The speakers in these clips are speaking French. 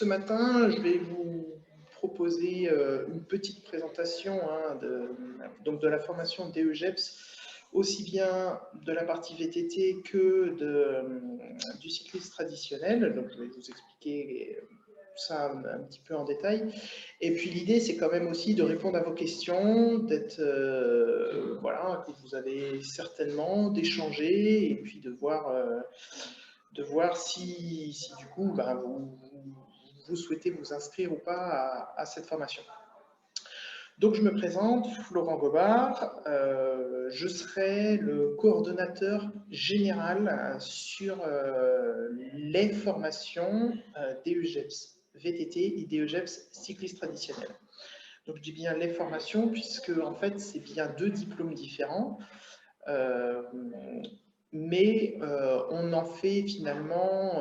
matin, je vais vous proposer une petite présentation donc de la formation DEGEPS, aussi bien de la partie VTT que du cyclisme traditionnel. Donc, je vais vous expliquer ça un petit peu en détail. Et puis, l'idée, c'est quand même aussi de répondre à vos questions, d'être, voilà, que vous avez certainement, d'échanger et puis de voir si du coup, vous souhaitez vous inscrire ou pas à cette formation. Donc, je me présente, Florent Gobard. Je serai le coordonnateur général sur les formations DEGEPS VTT et DEGEPS cycliste traditionnel. Donc, je dis bien les formations puisque, en fait, c'est bien deux diplômes différents. Mais on en fait finalement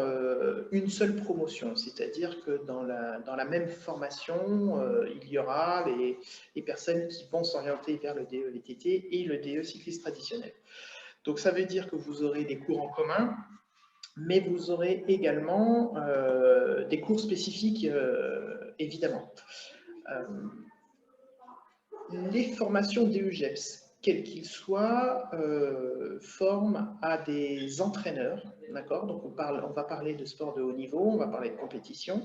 une seule promotion, c'est-à-dire que dans la même formation, il y aura les personnes qui vont s'orienter vers le DE VTT et le DE cycliste traditionnel. Donc ça veut dire que vous aurez des cours en commun, mais vous aurez également des cours spécifiques, évidemment. Les formations DEGEPS, quels qu'ils soient, forment à des entraîneurs, d'accord? Donc on va parler de sport de haut niveau, on va parler de compétition,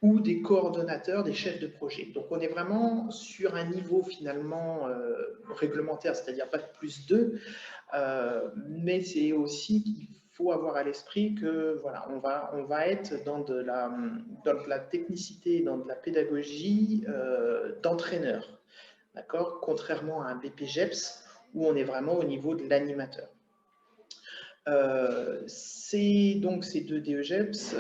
ou des coordonnateurs, des chefs de projet. Donc on est vraiment sur un niveau finalement réglementaire, c'est-à-dire pas de plus 2, mais c'est aussi qu'il faut avoir à l'esprit que voilà, on va être dans de la technicité, dans de la pédagogie d'entraîneur. D'accord? Contrairement à un BPGEPS où on est vraiment au niveau de l'animateur. Donc ces deux DEGEPS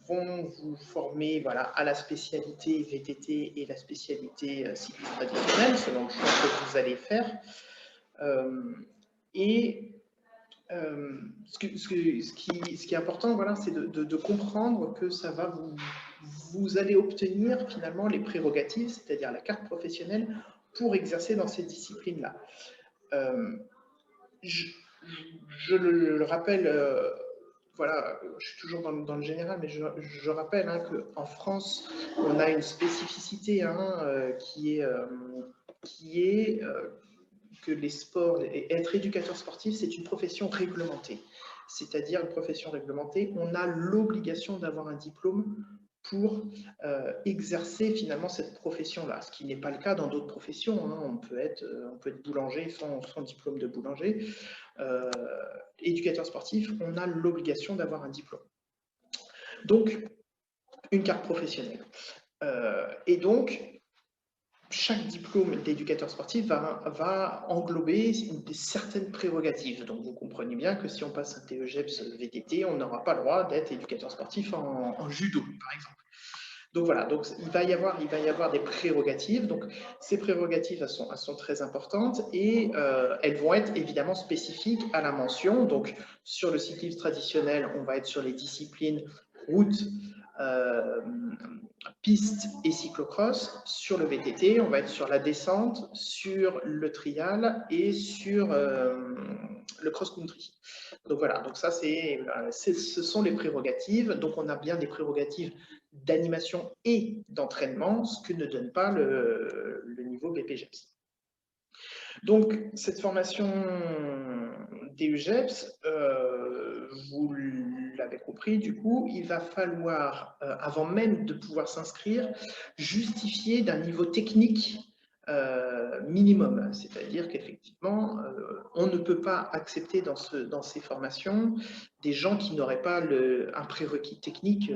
vont vous former voilà, à la spécialité VTT et la spécialité cycliste traditionnelle selon le choix que vous allez faire. Ce qui est important, voilà, c'est de comprendre que ça va vous allez obtenir finalement les prérogatives, c'est-à-dire la carte professionnelle pour exercer dans ces disciplines-là. Je le rappelle, voilà, je suis toujours dans le général, mais je rappelle qu'en France, on a une spécificité qui est que les sports, être éducateur sportif, c'est une profession réglementée. C'est-à-dire une profession réglementée, on a l'obligation d'avoir un diplôme pour exercer finalement cette profession-là, ce qui n'est pas le cas dans d'autres professions. On peut être boulanger sans diplôme de boulanger. Éducateur sportif, on a l'obligation d'avoir un diplôme. Donc, une carte professionnelle. Et donc, chaque diplôme d'éducateur sportif va englober certaines prérogatives. Donc, vous comprenez bien que si on passe un DEGEPS VTT, on n'aura pas le droit d'être éducateur sportif en judo, par exemple. Donc voilà, donc il va y avoir des prérogatives. Donc ces prérogatives, elles sont très importantes et elles vont être évidemment spécifiques à la mention. Donc sur le cyclisme traditionnel, on va être sur les disciplines route, piste et cyclocross. Sur le VTT, on va être sur la descente, sur le trial et sur le cross-country. Donc voilà, donc ça ce sont les prérogatives. Donc on a bien des prérogatives d'animation et d'entraînement, ce que ne donne pas le niveau BPGEPS. Donc cette formation DEGEPS, vous l'avez compris, du coup, il va falloir, avant même de pouvoir s'inscrire, justifier d'un niveau technique minimum. C'est-à-dire qu'effectivement, on ne peut pas accepter dans ces formations des gens qui n'auraient pas un prérequis technique.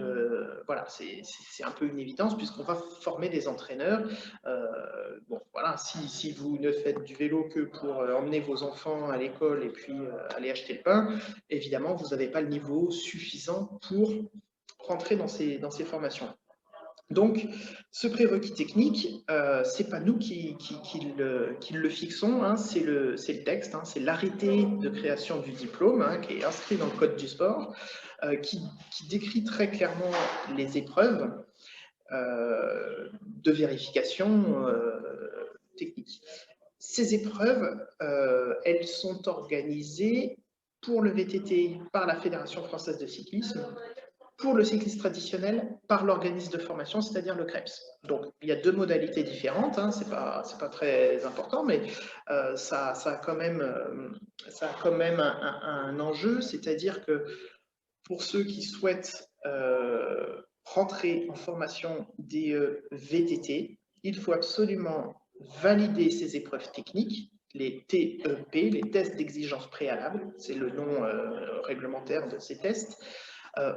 Voilà, c'est un peu une évidence puisqu'on va former des entraîneurs. Bon, voilà, si vous ne faites du vélo que pour emmener vos enfants à l'école et puis aller acheter le pain, évidemment, vous n'avez pas le niveau suffisant pour rentrer dans ces formations. Donc, ce prérequis technique, ce n'est pas nous qui le fixons, c'est le texte, c'est l'arrêté de création du diplôme qui est inscrit dans le code du sport, qui décrit très clairement les épreuves de vérification technique. Ces épreuves, elles sont organisées pour le VTT par la Fédération française de cyclisme pour le cycliste traditionnel par l'organisme de formation, c'est-à-dire le CREPS. Donc, il y a deux modalités différentes, hein, c'est pas très important, mais ça a quand même un enjeu, c'est-à-dire que pour ceux qui souhaitent rentrer en formation DE VTT, il faut absolument valider ces épreuves techniques, les TEP, les tests d'exigence préalable, c'est le nom réglementaire de ces tests,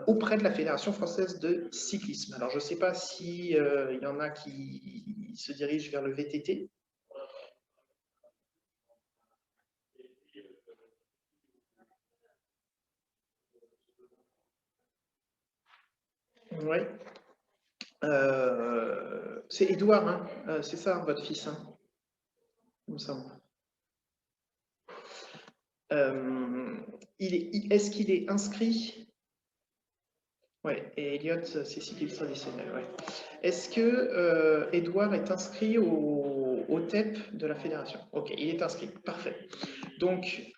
auprès de la Fédération française de cyclisme. Alors, je ne sais pas s'il y en a qui se dirigent vers le VTT. Oui. C'est Édouard, hein, c'est ça, votre fils, hein, il me semble. Est-ce qu'il est inscrit? Oui, et Elliot, c'est cycliste traditionnel. Ouais. Est-ce que Edouard est inscrit au TEP de la fédération? Ok, il est inscrit, parfait. Donc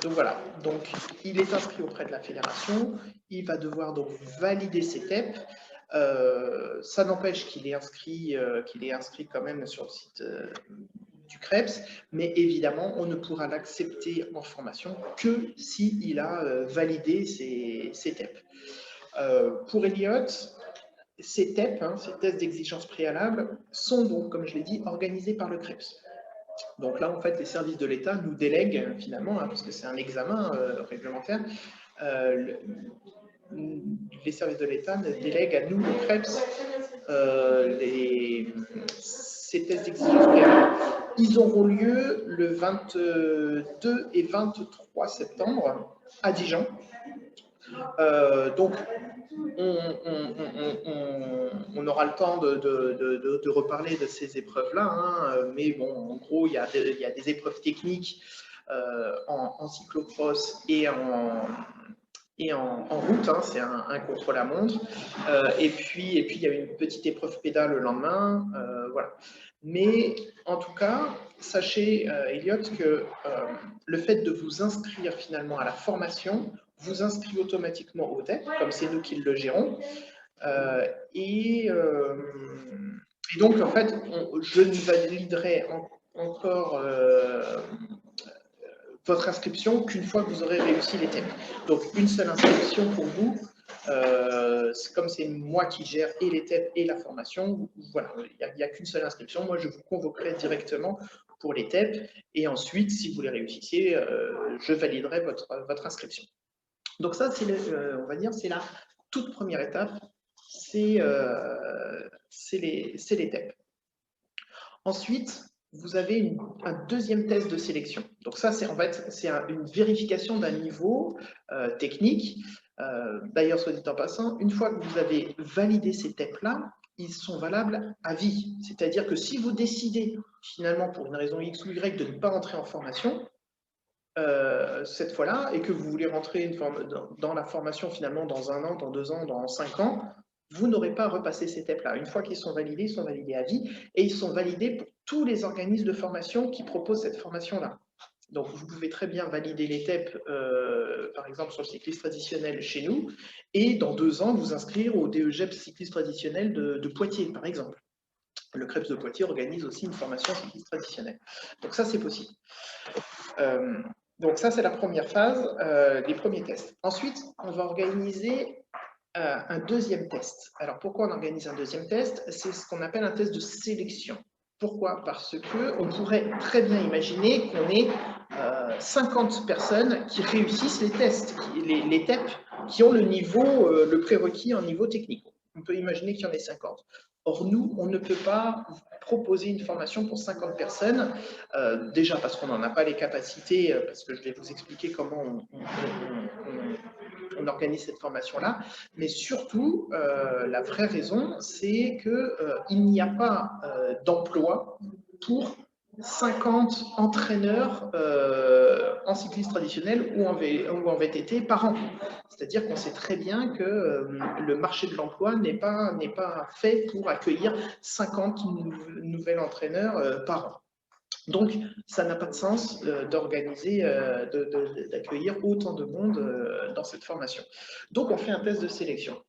voilà, donc il est inscrit auprès de la fédération, il va devoir donc valider ses TEP. Ça n'empêche qu'il est inscrit quand même sur le site du CREPS, mais évidemment, on ne pourra l'accepter en formation que s'il a validé ses TEP. Pour Elliot, ces TEP, ces tests d'exigence préalable, sont donc, comme je l'ai dit, organisés par le CREPS. Donc là, en fait, les services de l'État nous délèguent finalement, parce que c'est un examen réglementaire, les services de l'État délèguent à nous, le CREPS, ces tests d'exigence préalable. Ils auront lieu le 22 et 23 septembre à Dijon. Donc, on aura le temps de reparler de ces épreuves-là, hein, mais bon, en gros, il y a des épreuves techniques en cyclocross et en route, hein, c'est un contre-la-montre, et puis il y a une petite épreuve pédale le lendemain, voilà. Mais en tout cas, sachez, Elliot, que le fait de vous inscrire finalement à la formation vous inscrit automatiquement au TEP, comme c'est nous qui le gérons, et donc en fait, je ne validerai encore votre inscription qu'une fois que vous aurez réussi les TEP. Donc une seule inscription pour vous, comme c'est moi qui gère et les TEP et la formation, voilà, il n'y a qu'une seule inscription. Moi, je vous convoquerai directement pour les TEP, et ensuite, si vous les réussissez, je validerai votre inscription. Donc ça, on va dire, c'est la toute première étape, c'est les TEP. Ensuite, vous avez un deuxième test de sélection. Donc ça, c'est en fait une vérification d'un niveau technique. D'ailleurs, soit dit en passant, une fois que vous avez validé ces TEP-là, ils sont valables à vie. C'est-à-dire que si vous décidez, finalement, pour une raison X ou Y, de ne pas entrer en formation, cette fois-là, et que vous voulez rentrer dans la formation finalement dans 1 an, dans 2 ans, dans 5 ans, vous n'aurez pas à repasser ces TEP-là. Une fois qu'ils sont validés à vie, et ils sont validés pour tous les organismes de formation qui proposent cette formation-là. Donc, vous pouvez très bien valider les TEP, par exemple, sur le cycliste traditionnel chez nous, et dans 2 ans, vous inscrire au DEGEP cycliste traditionnel de Poitiers, par exemple. Le CREPS de Poitiers organise aussi une formation cycliste traditionnelle. Donc ça, c'est possible. Donc ça, c'est la première phase, les premiers tests. Ensuite, on va organiser un deuxième test. Alors, pourquoi on organise un deuxième test? C'est ce qu'on appelle un test de sélection. Pourquoi? Parce qu'on pourrait très bien imaginer qu'on ait 50 personnes qui réussissent les tests, les TEP, qui ont le niveau, le prérequis en niveau technique. On peut imaginer qu'il y en ait 50. Or, nous, on ne peut pas proposer une formation pour 50 personnes, déjà parce qu'on n'en a pas les capacités, parce que je vais vous expliquer comment on organise cette formation-là, mais surtout, la vraie raison, c'est qu'il n'y a pas d'emploi pour 50 entraîneurs en cyclisme traditionnel ou en VTT par an. C'est-à-dire qu'on sait très bien que le marché de l'emploi n'est pas fait pour accueillir 50 nouveaux entraîneurs par an. Donc, ça n'a pas de sens d'organiser, d'accueillir autant de monde dans cette formation. Donc, on fait un test de sélection.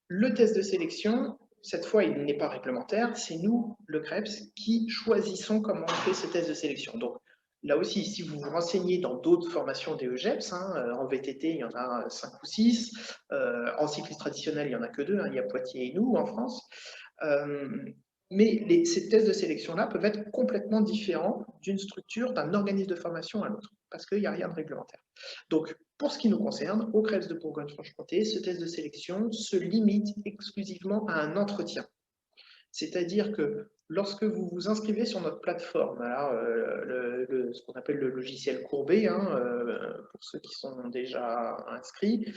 Le test de sélection, cette fois, il n'est pas réglementaire, c'est nous, le CREPS, qui choisissons comment on fait ce test de sélection. Donc, là aussi, si vous vous renseignez dans d'autres formations des EGEPS, en VTT, il y en a 5 ou 6, en cyclisme traditionnel, il n'y en a que 2, il y a Poitiers et nous en France. Mais ces tests de sélection-là peuvent être complètement différents d'une structure, d'un organisme de formation à l'autre, parce qu'il n'y a rien de réglementaire. Donc, pour ce qui nous concerne, au CREPS de Bourgogne-Franche-Comté, ce test de sélection se limite exclusivement à un entretien. C'est-à-dire que lorsque vous vous inscrivez sur notre plateforme, ce qu'on appelle le logiciel courbé, pour ceux qui sont déjà inscrits,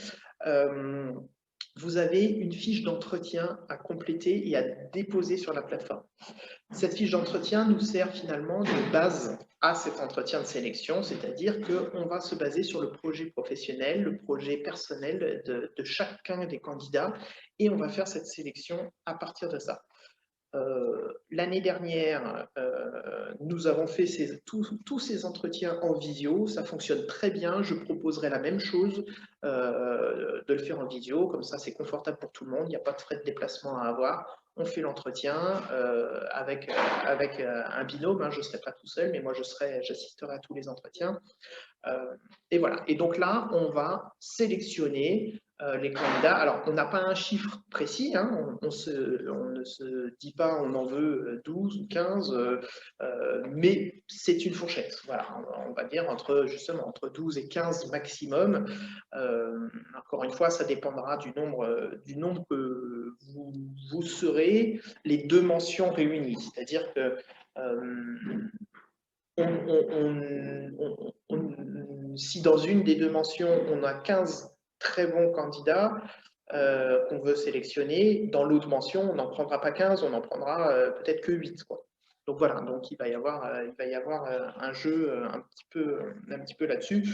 vous avez une fiche d'entretien à compléter et à déposer sur la plateforme. Cette fiche d'entretien nous sert finalement de base à cet entretien de sélection, c'est-à-dire qu'on va se baser sur le projet professionnel, le projet personnel de chacun des candidats et on va faire cette sélection à partir de ça. L'année dernière, nous avons fait tous ces entretiens en visio, ça fonctionne très bien, je proposerai la même chose, de le faire en visio, comme ça c'est confortable pour tout le monde, il n'y a pas de frais de déplacement à avoir, on fait l'entretien avec un binôme, je ne serai pas tout seul, mais moi j'assisterai à tous les entretiens. Et voilà, et donc là, on va sélectionner les candidats. Alors, on n'a pas un chiffre précis, on ne se dit pas on en veut 12 ou 15, mais c'est une fourchette. Voilà, on va dire justement entre 12 et 15 maximum. Encore une fois, ça dépendra du nombre que vous serez, les deux mentions réunies. C'est-à-dire que si dans une des deux mentions, on a 15 très bons candidats qu'on veut sélectionner, dans l'autre mention, on n'en prendra pas 15, on n'en prendra peut-être que 8. Quoi. Donc voilà, donc il va y avoir un jeu un petit peu là-dessus.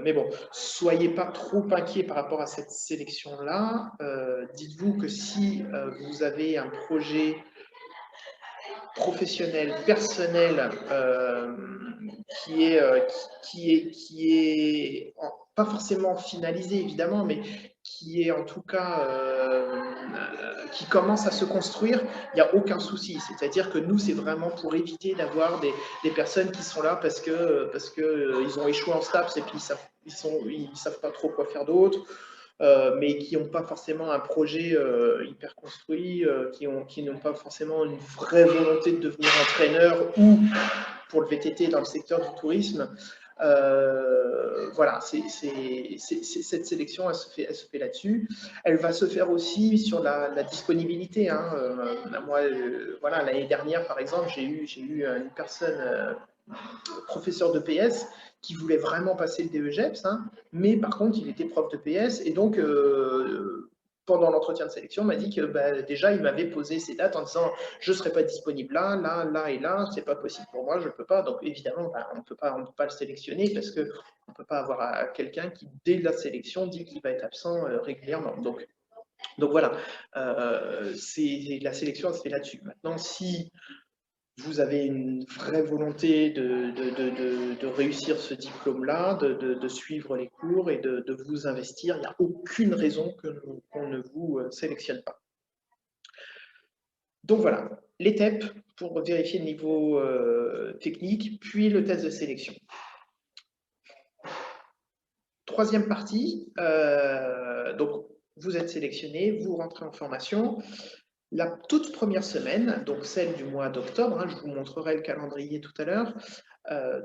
Mais bon, soyez pas trop inquiets par rapport à cette sélection-là. Dites-vous que si vous avez un projet professionnel, personnel, qui est pas forcément finalisé évidemment, mais qui est en tout cas qui commence à se construire, il n'y a aucun souci. C'est-à-dire que nous, c'est vraiment pour éviter d'avoir des personnes qui sont là parce que ils ont échoué en STAPS et puis ils savent pas trop quoi faire d'autre. Mais qui n'ont pas forcément un projet hyper construit, qui n'ont pas forcément une vraie volonté de devenir entraîneur ou pour le VTT dans le secteur du tourisme. Voilà, cette sélection, elle se fait là-dessus. Elle va se faire aussi sur la disponibilité. Moi, voilà, l'année dernière, par exemple, j'ai eu une personne professeur de PS qui voulait vraiment passer le DEGEPS, mais par contre, il était prof de PS et donc pendant l'entretien de sélection, m'a dit que déjà, il m'avait posé ses dates en disant je ne serai pas disponible là et là, c'est pas possible pour moi, je ne peux pas. Donc évidemment, on ne peut pas le sélectionner parce qu'on ne peut pas avoir quelqu'un qui, dès la sélection, dit qu'il va être absent régulièrement. Donc voilà, la sélection, elle se fait là-dessus. Maintenant, si vous avez une vraie volonté de réussir ce diplôme-là, de suivre les cours et de vous investir, il n'y a aucune raison qu'on ne vous sélectionne pas. Donc voilà, les TEP pour vérifier le niveau technique, puis le test de sélection. Troisième partie, donc vous êtes sélectionné, vous rentrez en formation. La toute première semaine, donc celle du mois d'octobre, je vous montrerai le calendrier tout à l'heure,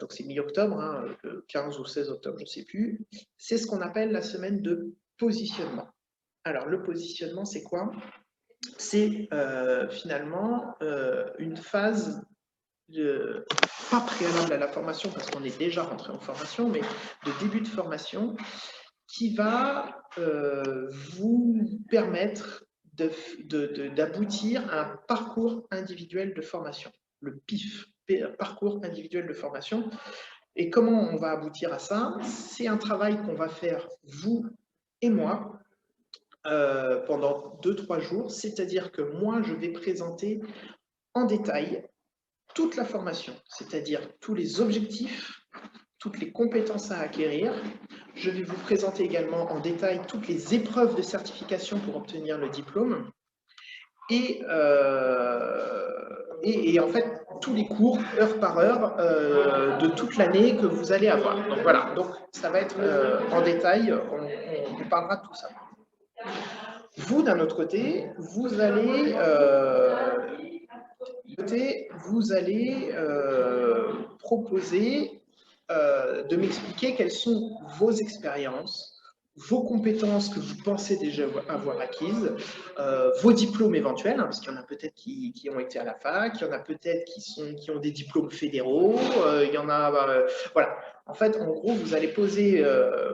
donc c'est mi-octobre, le 15 ou 16 octobre, je ne sais plus, c'est ce qu'on appelle la semaine de positionnement. Alors le positionnement, c'est quoi? C'est finalement une phase pas préalable à la formation, parce qu'on est déjà rentré en formation, mais de début de formation, qui va vous permettre d'aboutir à un parcours individuel de formation, le PIF, parcours individuel de formation. Et comment on va aboutir à ça? C'est un travail qu'on va faire, vous et moi, pendant 2-3 jours, c'est-à-dire que moi, je vais présenter en détail toute la formation, c'est-à-dire tous les objectifs, toutes les compétences à acquérir. Je vais vous présenter également en détail toutes les épreuves de certification pour obtenir le diplôme et en fait tous les cours heure par heure de toute l'année que vous allez avoir. Donc voilà, donc ça va être en détail, on parlera de tout ça. Vous, d'un autre côté, vous allez proposer de m'expliquer quelles sont vos expériences, vos compétences que vous pensez déjà avoir acquises, vos diplômes éventuels, hein, parce qu'il y en a peut-être qui ont été à la fac, il y en a peut-être qui ont des diplômes fédéraux, il y en a, voilà. En fait, en gros, vous allez poser,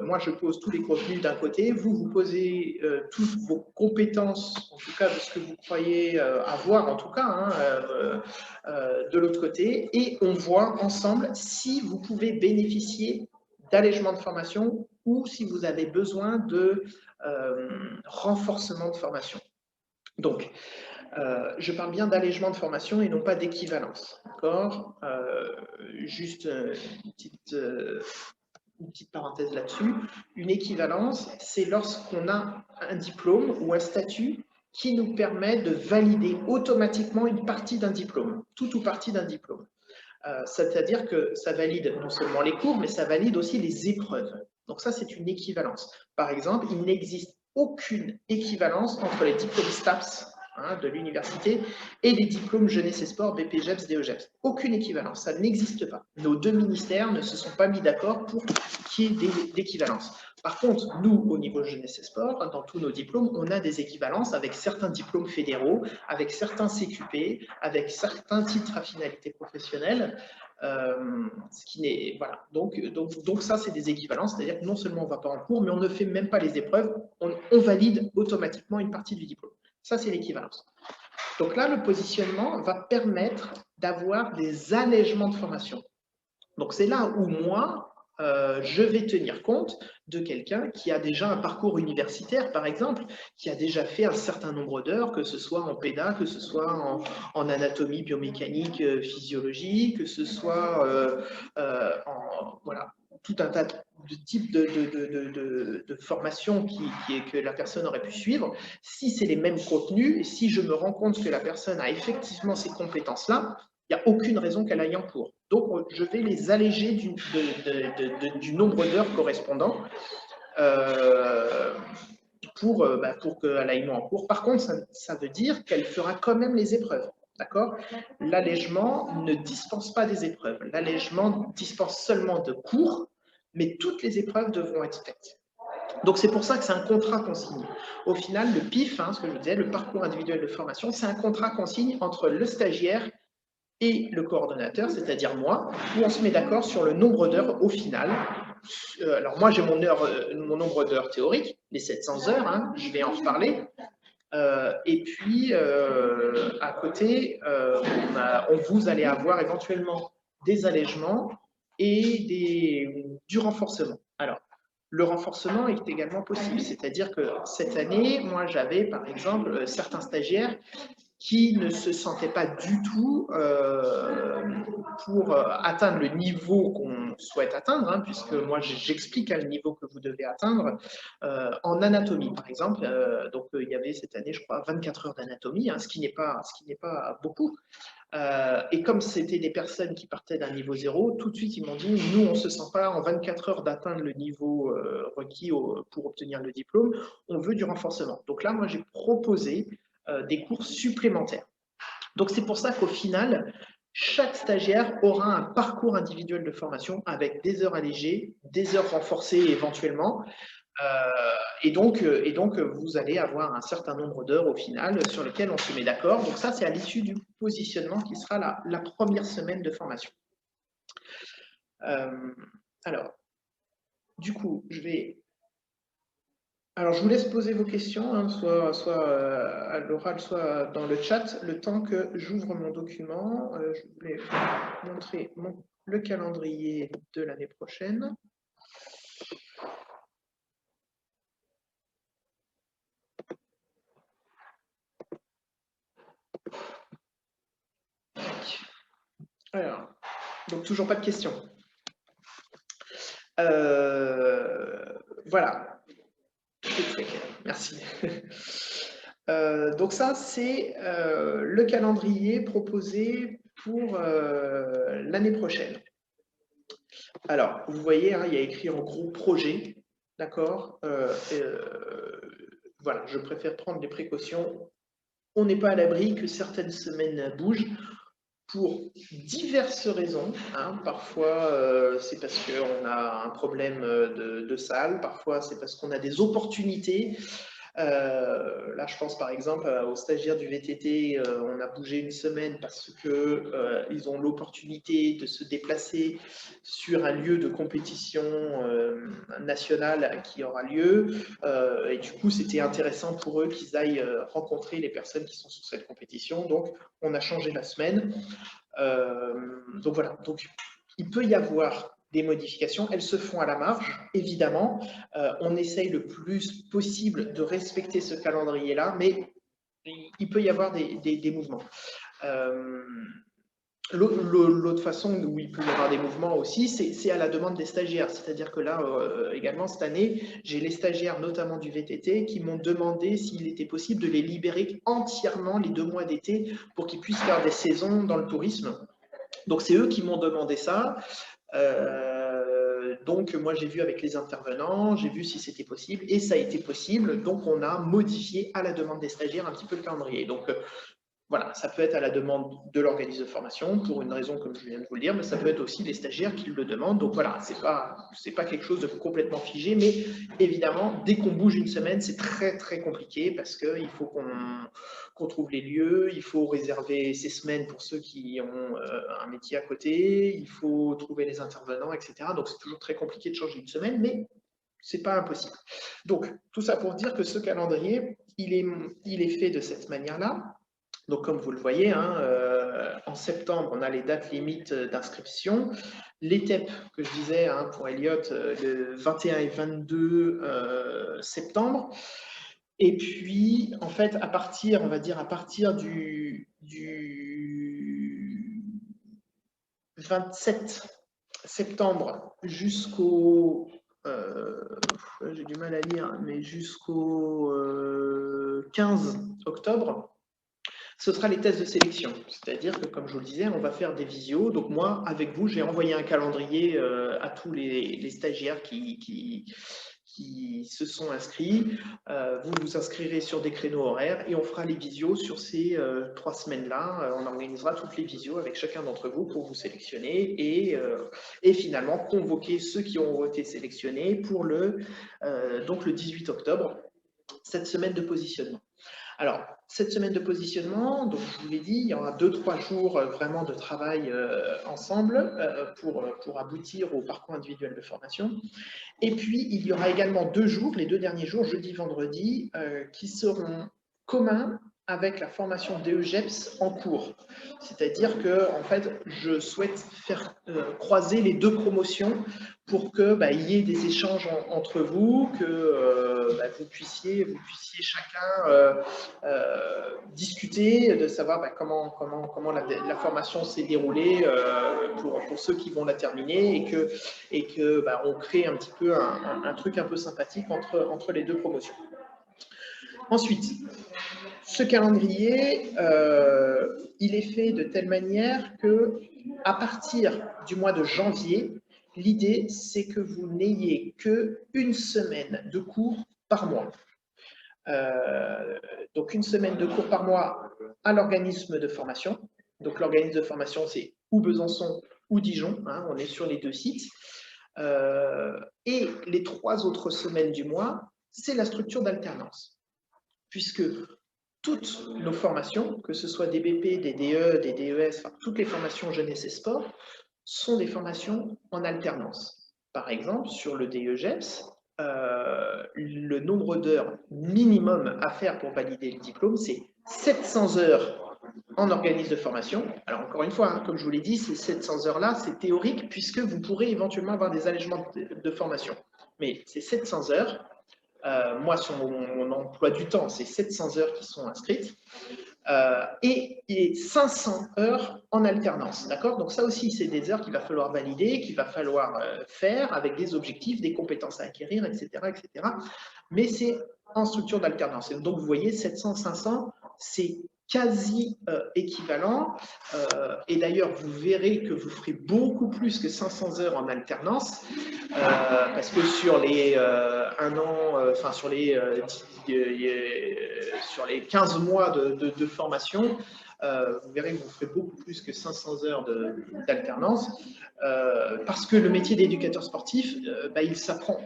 moi je pose tous les contenus d'un côté, vous posez toutes vos compétences, en tout cas de ce que vous croyez avoir, en tout cas, hein, de l'autre côté, et on voit ensemble si vous pouvez bénéficier d'allègement de formation ou si vous avez besoin de renforcement de formation. Donc, je parle bien d'allègement de formation et non pas d'équivalence. D'accord, juste une petite parenthèse là-dessus. Une équivalence, c'est lorsqu'on a un diplôme ou un statut qui nous permet de valider automatiquement une partie d'un diplôme, tout ou partie d'un diplôme. C'est-à-dire que ça valide non seulement les cours, mais ça valide aussi les épreuves. Donc ça, c'est une équivalence. Par exemple, il n'existe aucune équivalence entre les diplômes STAPS de l'université et les diplômes jeunesse et sport, BPGEPS, DEGEPS. Aucune équivalence, ça n'existe pas. Nos deux ministères ne se sont pas mis d'accord pour qu'il y ait d'équivalence. Par contre, nous, au niveau jeunesse et sport, dans tous nos diplômes, on a des équivalences avec certains diplômes fédéraux, avec certains CQP, avec certains titres à finalité professionnelle. Ce qui n'est voilà. Donc ça, c'est des équivalences, c'est-à-dire que non seulement on ne va pas en cours, mais on ne fait même pas les épreuves, on valide automatiquement une partie du diplôme. Ça, c'est l'équivalence. Donc là, le positionnement va permettre d'avoir des allègements de formation. Donc c'est là où moi, je vais tenir compte de quelqu'un qui a déjà un parcours universitaire, par exemple, qui a déjà fait un certain nombre d'heures, que ce soit en péda, que ce soit en anatomie, biomécanique, physiologie, que ce soit en voilà, tout un tas de types de formations que la personne aurait pu suivre. Si c'est les mêmes contenus, et si je me rends compte que la personne a effectivement ces compétences-là, il n'y a aucune raison qu'elle aille en cours. Donc, je vais les alléger du nombre d'heures correspondant pour qu'elle aille moins en cours. Par contre, ça veut dire qu'elle fera quand même les épreuves. D'accord? L'allègement ne dispense pas des épreuves. L'allègement dispense seulement de cours, mais toutes les épreuves devront être faites. Donc, c'est pour ça que c'est un contrat qu'on signe. Au final, le PIF, ce que je disais, le parcours individuel de formation, c'est un contrat qu'on signe entre le stagiaire et le coordonnateur, c'est-à-dire moi, où on se met d'accord sur le nombre d'heures au final. Alors moi, j'ai mon nombre d'heures théoriques, les 700 heures, je vais en reparler. Et puis, à côté, vous allez avoir éventuellement des allègements et du renforcement. Alors, le renforcement est également possible, c'est-à-dire que cette année, moi, j'avais par exemple certains stagiaires qui ne se sentaient pas du tout pour atteindre le niveau qu'on souhaite atteindre, puisque moi j'explique le niveau que vous devez atteindre en anatomie, par exemple. Donc il y avait cette année, je crois, 24 heures d'anatomie, ce qui n'est pas beaucoup. Et comme c'était des personnes qui partaient d'un niveau 0, tout de suite ils m'ont dit, nous on ne se sent pas en 24 heures d'atteindre le niveau requis pour obtenir le diplôme, on veut du renforcement. Donc là, moi j'ai proposé des cours supplémentaires. Donc c'est pour ça qu'au final, chaque stagiaire aura un parcours individuel de formation avec des heures allégées, des heures renforcées éventuellement. Et donc, vous allez avoir un certain nombre d'heures au final sur lesquelles on se met d'accord. Donc ça, c'est à l'issue du positionnement qui sera la première semaine de formation. Alors, du coup, alors, je vous laisse poser vos questions, soit à l'oral, soit dans le chat, le temps que j'ouvre mon document. Je voulais vous montrer le calendrier de l'année prochaine. Alors, donc toujours pas de questions. Voilà, c'est très clair, merci. Donc ça, c'est le calendrier proposé pour l'année prochaine. Alors, vous voyez, hein, il y a écrit en gros projet, d'accord. Voilà, je préfère prendre des précautions. On n'est pas à l'abri que certaines semaines bougent pour diverses raisons, hein. Parfois, c'est parce qu'on a un problème de salle, parfois c'est parce qu'on a des opportunités. Là, je pense par exemple aux stagiaires du VTT, on a bougé une semaine parce qu'ils ont l'opportunité de se déplacer sur un lieu de compétition nationale qui aura lieu. Et du coup, c'était intéressant pour eux qu'ils aillent rencontrer les personnes qui sont sur cette compétition. Donc, on a changé la semaine. Donc voilà, donc il peut y avoir des modifications, elles se font à la marge, évidemment. On essaye le plus possible de respecter ce calendrier-là, mais il peut y avoir des mouvements. L'autre façon où il peut y avoir des mouvements aussi, c'est à la demande des stagiaires. C'est-à-dire que là, également, cette année, j'ai les stagiaires, notamment du VTT, qui m'ont demandé s'il était possible de les libérer entièrement les 2 mois d'été pour qu'ils puissent faire des saisons dans le tourisme. Donc, c'est eux qui m'ont demandé ça. Donc, moi, j'ai vu avec les intervenants, j'ai vu si c'était possible, et ça a été possible. Donc, on a modifié à la demande des stagiaires un petit peu le calendrier. Donc, voilà, ça peut être à la demande de l'organisme de formation, pour une raison comme je viens de vous le dire, mais ça peut être aussi les stagiaires qui le demandent. Donc voilà, c'est pas quelque chose de complètement figé, mais évidemment, dès qu'on bouge une semaine, c'est très très compliqué parce qu'il faut qu'on trouve les lieux, il faut réserver ces semaines pour ceux qui ont un métier à côté, il faut trouver les intervenants, etc. Donc c'est toujours très compliqué de changer une semaine, mais c'est pas impossible. Donc, tout ça pour dire que ce calendrier, il est fait de cette manière-là. Donc, comme vous le voyez, hein, en septembre, on a les dates limites d'inscription. Les TEP, que je disais hein, pour Elliott, le 21 et 22 septembre. Et puis, en fait, à partir, on va dire, à partir du 27 septembre jusqu'au j'ai du mal à lire, mais jusqu'au 15 octobre, ce sera les tests de sélection. C'est-à-dire que, comme je vous le disais, on va faire des visios. Donc moi, avec vous, j'ai envoyé un calendrier à tous les stagiaires qui se sont inscrits. Vous vous inscrirez sur des créneaux horaires et on fera les visios sur ces 3 semaines-là. On organisera toutes les visios avec chacun d'entre vous pour vous sélectionner et finalement convoquer ceux qui ont été sélectionnés pour donc le 18 octobre, cette semaine de positionnement. Alors, cette semaine de positionnement, donc je vous l'ai dit, il y aura 2-3 jours vraiment de travail ensemble pour aboutir au parcours individuel de formation. Et puis, il y aura également 2 jours, les 2 derniers jours, jeudi, vendredi, qui seront communs avec la formation DEGEPS en cours. C'est-à-dire que, en fait, je souhaite faire croiser les 2 promotions pour que y ait des échanges entre vous, que vous puissiez chacun discuter de savoir comment la formation s'est déroulée pour ceux qui vont la terminer et que on crée un petit peu un truc un peu sympathique entre les 2 promotions. Ensuite, ce calendrier, il est fait de telle manière que à partir du mois de janvier, l'idée c'est que vous n'ayez qu'une semaine de cours par mois. Donc une semaine de cours par mois à l'organisme de formation. Donc l'organisme de formation, c'est ou Besançon ou Dijon, hein, on est sur les 2 sites. Et les 3 autres semaines du mois, c'est la structure d'alternance. Puisque toutes nos formations, que ce soit des BP, des DE, des DES, enfin, toutes les formations jeunesse et sport, sont des formations en alternance. Par exemple, sur le DEGEPS, le nombre d'heures minimum à faire pour valider le diplôme, c'est 700 heures en organisme de formation. Alors encore une fois, hein, comme je vous l'ai dit, ces 700 heures-là, c'est théorique puisque vous pourrez éventuellement avoir des allègements de formation. Mais ces 700 heures, moi, sur mon emploi du temps, c'est 700 heures qui sont inscrites. et 500 heures en alternance. D'accord? Donc ça aussi, c'est des heures qu'il va falloir valider, qu'il va falloir faire avec des objectifs, des compétences à acquérir, etc. etc. Mais c'est en structure d'alternance. Et donc, vous voyez, 700-500, c'est quasi équivalent. Et d'ailleurs, vous verrez que vous ferez beaucoup plus que 500 heures en alternance, parce que sur les 1 an, enfin sur les 15 mois de formation, vous verrez que vous ferez beaucoup plus que 500 heures d'alternance, parce que le métier d'éducateur sportif, il s'apprend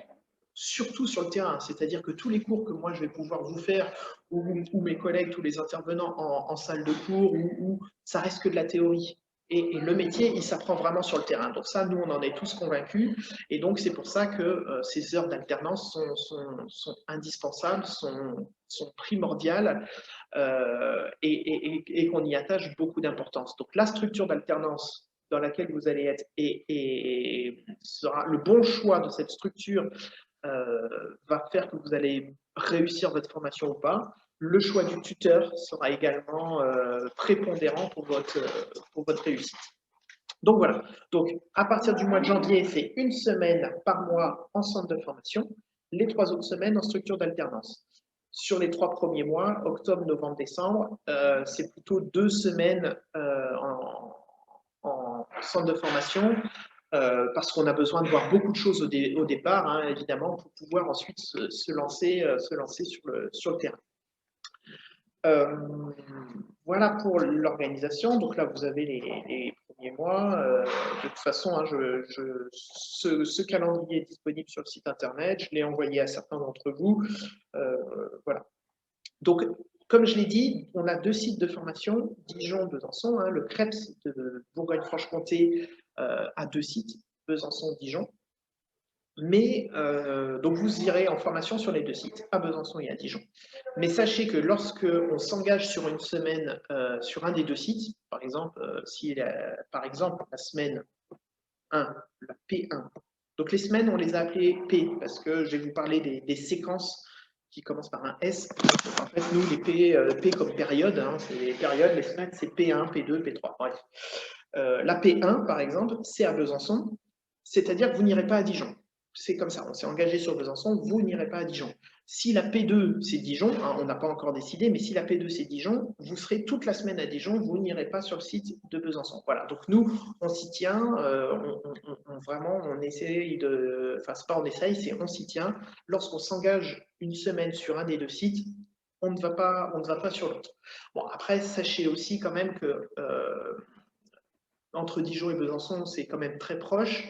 surtout sur le terrain, c'est-à-dire que tous les cours que moi je vais pouvoir vous faire, ou mes collègues, tous les intervenants en salle de cours, où ça reste que de la théorie. Et le métier, il s'apprend vraiment sur le terrain. Donc ça, nous, on en est tous convaincus. Et donc, c'est pour ça que ces heures d'alternance sont indispensables, sont primordiales, et qu'on y attache beaucoup d'importance. Donc la structure d'alternance dans laquelle vous allez être et sera le bon choix de cette structure va faire que vous allez réussir votre formation ou pas. Le choix du tuteur sera également prépondérant pour votre réussite. Donc voilà, donc à partir du mois de janvier, c'est 1 semaine par mois en centre de formation, les 3 autres semaines en structure d'alternance. Sur les 3 premiers mois, octobre, novembre, décembre, c'est plutôt 2 semaines en centre de formation, parce qu'on a besoin de voir beaucoup de choses au départ, hein, évidemment, pour pouvoir ensuite se lancer sur le terrain. Voilà pour l'organisation. Donc là, vous avez les premiers mois. De toute façon, hein, ce calendrier est disponible sur le site internet. Je l'ai envoyé à certains d'entre vous. Voilà. Donc, comme je l'ai dit, on a 2 sites de formation, Dijon, Besançon. Hein, le CREPS de Bourgogne-Franche-Comté a 2 sites, Besançon, Dijon. Mais donc vous irez en formation sur les 2 sites, à Besançon et à Dijon. Mais sachez que lorsque on s'engage sur une semaine sur un des 2 sites, par exemple, la semaine 1, la P1. Donc les semaines, on les a appelées P parce que je vais vous parler des séquences qui commencent par un S. En fait, nous, les P comme période, hein, c'est les périodes, les semaines, c'est P1, P2, P3. Bref. La P1, par exemple, c'est à Besançon, c'est-à-dire que vous n'irez pas à Dijon. C'est comme ça, on s'est engagé sur Besançon, vous n'irez pas à Dijon. Si la P2, c'est Dijon, hein, on n'a pas encore décidé, mais si la P2, c'est Dijon, vous serez toute la semaine à Dijon, vous n'irez pas sur le site de Besançon. Voilà, donc nous, on s'y tient, vraiment, on essaye de... Enfin, c'est pas on essaye, c'est on s'y tient. Lorsqu'on s'engage une semaine sur un des 2 sites, on ne va pas sur l'autre. Bon, après, sachez aussi quand même que entre Dijon et Besançon, c'est quand même très proche,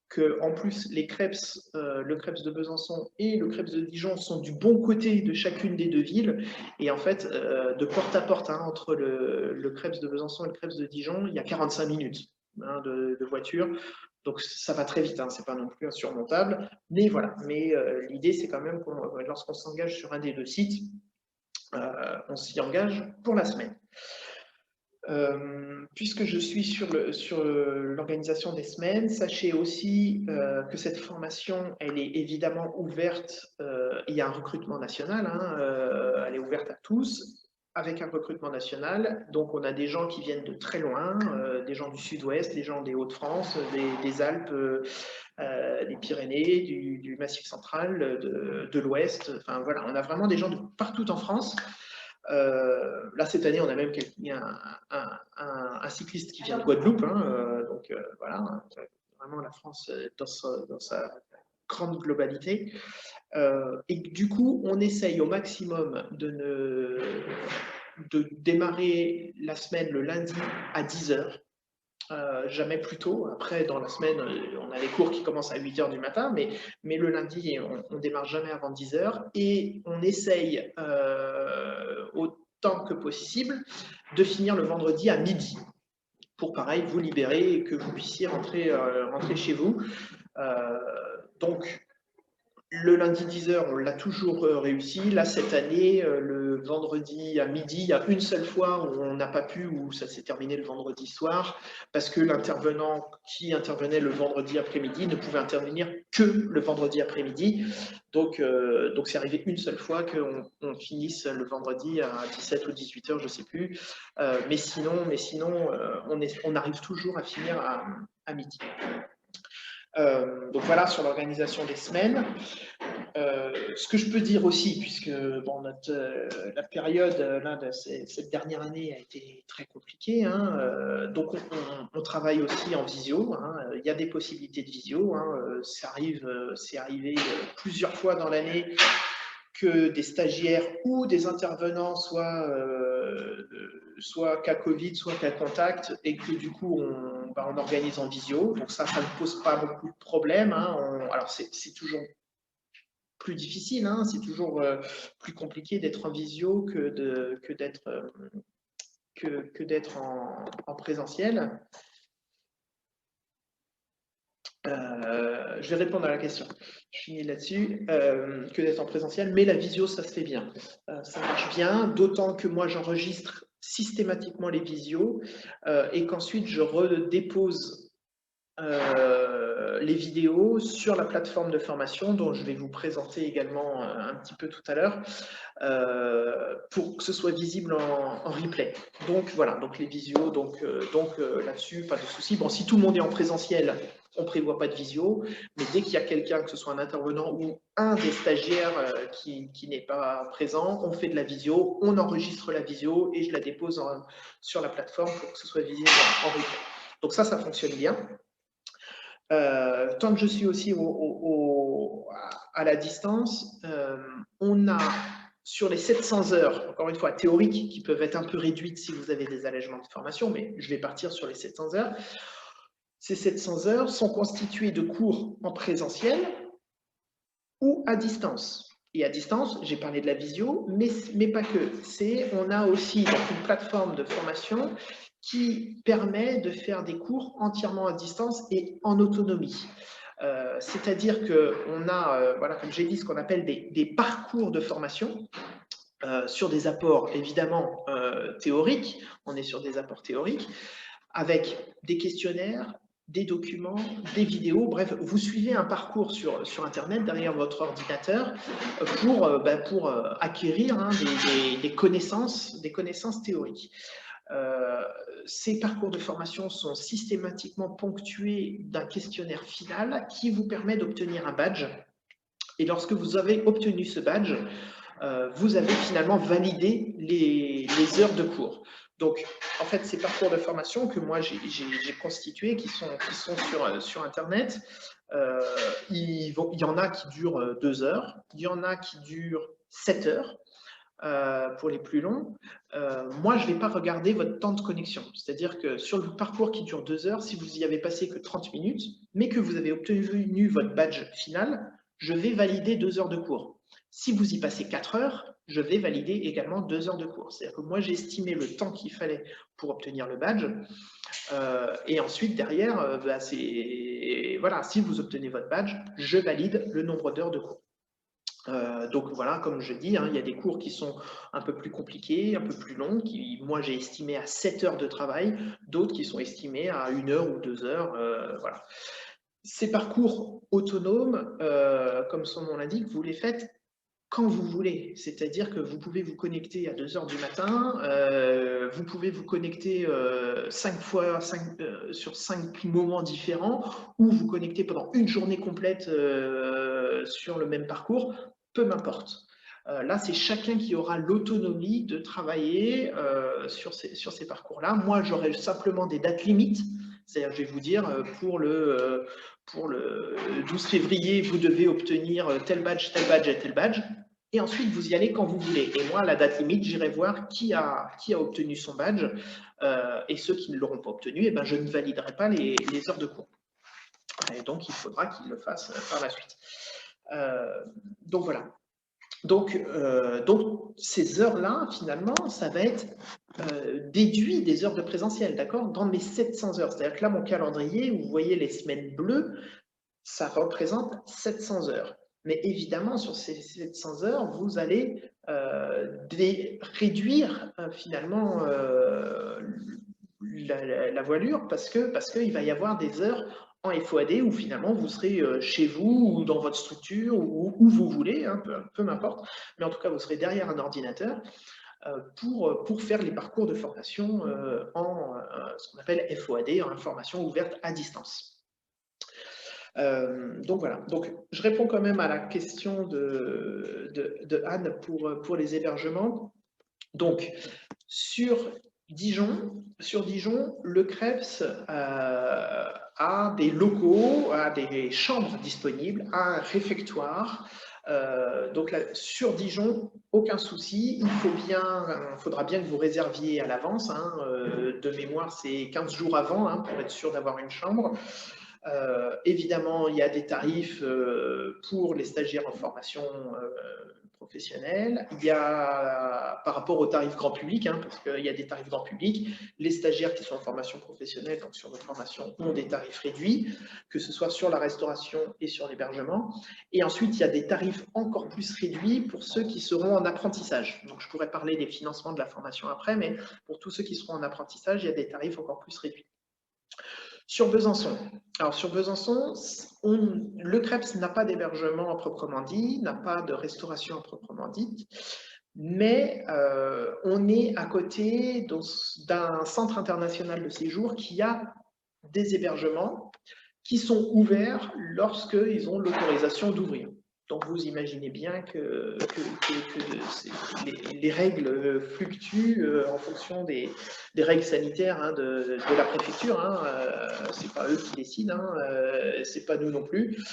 que en plus le Creps de Besançon et le Creps de Dijon sont du bon côté de chacune des 2 villes, et en fait, de porte à porte, hein, entre le Creps de Besançon et le Creps de Dijon, il y a 45 minutes hein, de voiture, donc ça va très vite, hein, c'est pas non plus insurmontable, mais voilà, mais l'idée c'est quand même que lorsqu'on s'engage sur un des 2 sites, on s'y engage pour la semaine. Puisque je suis sur l'organisation des semaines, sachez aussi que cette formation, elle est évidemment ouverte, il y a un recrutement national, hein, elle est ouverte à tous, avec un recrutement national. Donc on a des gens qui viennent de très loin, des gens du sud-ouest, des gens des Hauts-de-France, des Alpes, des Pyrénées, du Massif central, de l'Ouest, enfin voilà, on a vraiment des gens de partout en France. Là, cette année, on a même un cycliste qui vient de Guadeloupe. Hein, donc voilà, vraiment la France dans sa grande globalité. Et du coup, on essaye au maximum de démarrer la semaine le lundi à 10h. Jamais plus tôt. Après, dans la semaine, on a les cours qui commencent à 8h du matin, mais le lundi, on démarre jamais avant 10h. Et on essaye autant que possible de finir le vendredi à midi, pour pareil, vous libérer et que vous puissiez rentrer chez vous. Donc, Le lundi 10h, on l'a toujours réussi. Là, cette année, le vendredi à midi, il y a une seule fois où on n'a pas pu, où ça s'est terminé le vendredi soir, parce que l'intervenant qui intervenait le vendredi après-midi ne pouvait intervenir que le vendredi après-midi. Donc, c'est arrivé une seule fois qu'on finisse le vendredi à 17 ou 18h, je ne sais plus. Mais sinon, on arrive toujours à finir à midi. Donc voilà sur l'organisation des semaines. Ce que je peux dire aussi, puisque bon, la période là, de cette dernière année a été très compliquée, hein, donc on travaille aussi en visio. Hein, il y a des possibilités de visio. Hein, c'est arrivé plusieurs fois dans l'année que des stagiaires ou des intervenants soit cas Covid, soit cas contact, et que du coup on organise en visio. Donc ça ne pose pas beaucoup de problèmes. Hein. Alors c'est toujours plus difficile, hein, c'est toujours plus compliqué d'être en visio que d'être en présentiel. Je vais répondre à la question. Je finis là-dessus, que d'être en présentiel, mais la visio, ça se fait bien. Ça marche bien, d'autant que moi, j'enregistre systématiquement les visios et qu'ensuite, je redépose les vidéos sur la plateforme de formation dont je vais vous présenter également un petit peu tout à l'heure pour que ce soit visible en replay. Donc voilà, donc les visios, donc là-dessus, pas de souci. Bon, si tout le monde est en présentiel, on ne prévoit pas de visio, mais dès qu'il y a quelqu'un, que ce soit un intervenant ou un des stagiaires qui n'est pas présent, on fait de la visio, on enregistre la visio et je la dépose sur la plateforme pour que ce soit visible en replay. Donc ça fonctionne bien. Tant que je suis aussi à la distance, on a sur les 700 heures, encore une fois théoriques, qui peuvent être un peu réduites si vous avez des allègements de formation, mais je vais partir sur les 700 heures. Ces 700 heures sont constituées de cours en présentiel ou à distance. Et à distance, j'ai parlé de la visio, mais pas que. On a aussi une plateforme de formation qui permet de faire des cours entièrement à distance et en autonomie. C'est-à-dire qu'on a, voilà, comme j'ai dit, ce qu'on appelle des parcours de formation sur des apports évidemment théoriques. On est sur des apports théoriques avec des questionnaires, des documents, des vidéos, bref, vous suivez un parcours sur Internet derrière votre ordinateur pour acquérir hein, des connaissances théoriques. Ces parcours de formation sont systématiquement ponctués d'un questionnaire final qui vous permet d'obtenir un badge. Et lorsque vous avez obtenu ce badge, vous avez finalement validé les heures de cours. Donc, en fait, ces parcours de formation que moi j'ai constitués, qui sont sur Internet, il y en a qui durent 2 heures, il y en a qui durent 7 heures, pour les plus longs. Moi, je ne vais pas regarder votre temps de connexion. C'est-à-dire que sur le parcours qui dure 2 heures, si vous y avez passé que 30 minutes, mais que vous avez obtenu votre badge final, je vais valider 2 heures de cours. Si vous y passez 4 heures, je vais valider également 2 heures de cours. C'est-à-dire que moi, j'ai estimé le temps qu'il fallait pour obtenir le badge. Et ensuite, derrière, voilà, si vous obtenez votre badge, je valide le nombre d'heures de cours. Donc voilà, comme je dis, hein, il y a des cours qui sont un peu plus compliqués, un peu plus longs, qui moi j'ai estimé à 7 heures de travail, d'autres qui sont estimés à 1 heure ou 2 heures. Voilà. Ces parcours autonomes, comme son nom l'indique, vous les faites quand vous voulez, c'est-à-dire que vous pouvez vous connecter à 2 heures du matin, vous pouvez vous connecter 5 fois sur 5 moments différents, ou vous connecter pendant une journée complète sur le même parcours, peu m'importe. Là, c'est chacun qui aura l'autonomie de travailler sur ces parcours-là. Moi, j'aurai simplement des dates limites, c'est-à-dire je vais vous dire pour le 12 février, vous devez obtenir tel badge et tel badge. Et ensuite, vous y allez quand vous voulez. Et moi, à la date limite, j'irai voir qui a obtenu son badge. Et ceux qui ne l'auront pas obtenu, eh ben, je ne validerai pas les heures de cours. Et donc, il faudra qu'ils le fassent par la suite. Donc, voilà. Donc ces heures-là, finalement, ça va être déduit des heures de présentiel, d'accord, dans mes 700 heures. C'est-à-dire que là, mon calendrier, vous voyez les semaines bleues, ça représente 700 heures. Mais évidemment, sur ces 700 heures, vous allez réduire finalement la voilure parce qu'il va y avoir des heures en FOAD où finalement vous serez chez vous ou dans votre structure ou où vous voulez, hein, peu m'importe, mais en tout cas vous serez derrière un ordinateur pour faire les parcours de formation en ce qu'on appelle FOAD, en formation ouverte à distance. Donc voilà, donc je réponds quand même à la question de Anne pour les hébergements. Donc sur Dijon, le CREPS a des locaux, a des chambres disponibles, a un réfectoire. Donc là, sur Dijon, aucun souci. Il faudra bien que vous réserviez à l'avance. Hein, de mémoire, c'est 15 jours avant hein, pour être sûr d'avoir une chambre. Évidemment, il y a des tarifs pour les stagiaires en formation professionnelle. Il y a, par rapport aux tarifs grand public, hein, parce qu'il y a des tarifs grand public, les stagiaires qui sont en formation professionnelle, donc sur votre formation, ont des tarifs réduits, que ce soit sur la restauration et sur l'hébergement. Et ensuite, il y a des tarifs encore plus réduits pour ceux qui seront en apprentissage. Donc, je pourrais parler des financements de la formation après, mais pour tous ceux qui seront en apprentissage, il y a des tarifs encore plus réduits. Sur Besançon. Alors sur Besançon, le CREPS n'a pas d'hébergement à proprement dit, n'a pas de restauration à proprement dit, mais on est à côté d'un centre international de séjour qui a des hébergements qui sont ouverts lorsqu'ils ont l'autorisation d'ouvrir. Donc vous imaginez bien que les règles fluctuent en fonction des règles sanitaires hein, de la préfecture. Hein, c'est pas eux qui décident, hein, c'est pas nous non plus.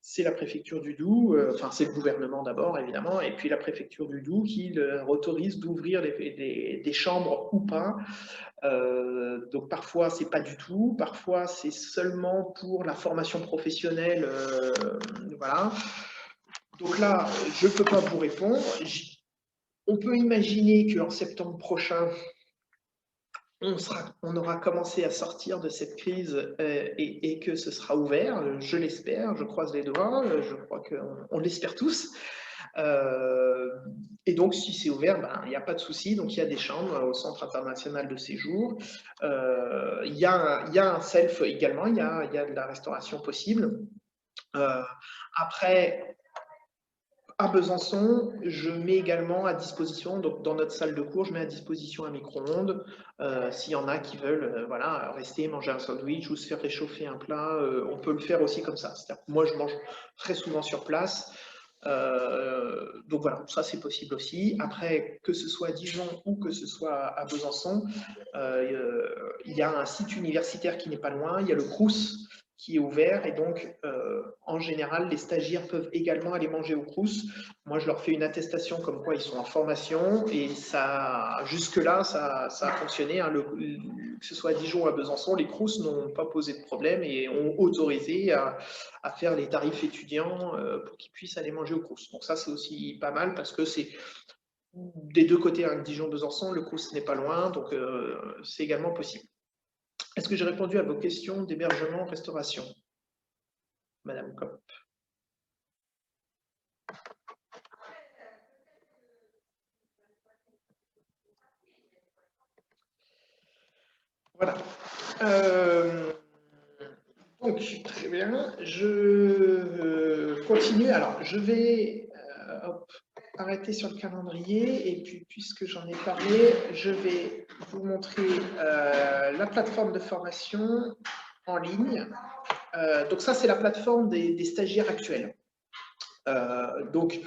C'est la préfecture du Doubs, enfin c'est le gouvernement d'abord évidemment, et puis la préfecture du Doubs qui leur autorise d'ouvrir des chambres ou pas. Donc parfois c'est pas du tout, parfois c'est seulement pour la formation professionnelle, voilà. Donc là, je ne peux pas vous répondre. On peut imaginer qu'en septembre prochain, on aura commencé à sortir de cette crise et que ce sera ouvert. Je l'espère, je croise les doigts, je crois qu'on l'espère tous. Et donc, si c'est ouvert, il n'y a pas de souci. Donc, il y a des chambres au Centre international de séjour. Il y a un self également, il y a de la restauration possible. Après, à Besançon, je mets également à disposition, donc dans notre salle de cours, je mets à disposition un micro-ondes. S'il y en a qui veulent voilà, rester, manger un sandwich ou se faire réchauffer un plat, on peut le faire aussi comme ça. C'est-à-dire que moi, je mange très souvent sur place. Donc voilà, ça c'est possible aussi. Après, que ce soit à Dijon ou que ce soit à Besançon, il y a un site universitaire qui n'est pas loin, il y a le Crous qui est ouvert et donc en général les stagiaires peuvent également aller manger au Crous. Moi je leur fais une attestation comme quoi ils sont en formation et ça jusque là ça a fonctionné hein. Que ce soit à Dijon ou à Besançon, les Crous n'ont pas posé de problème et ont autorisé à faire les tarifs étudiants pour qu'ils puissent aller manger au Crous. Donc ça c'est aussi pas mal parce que c'est des deux côtés, hein, Dijon-Besançon, le Crous n'est pas loin, donc c'est également possible. Est-ce que j'ai répondu à vos questions d'hébergement, restauration, Madame Kopp? Voilà. Donc, très bien. Je continue. Alors, je vais arrêter sur le calendrier et puis, puisque j'en ai parlé, je vais vous montrer la plateforme de formation en ligne. Donc ça, c'est la plateforme des stagiaires actuels. Donc,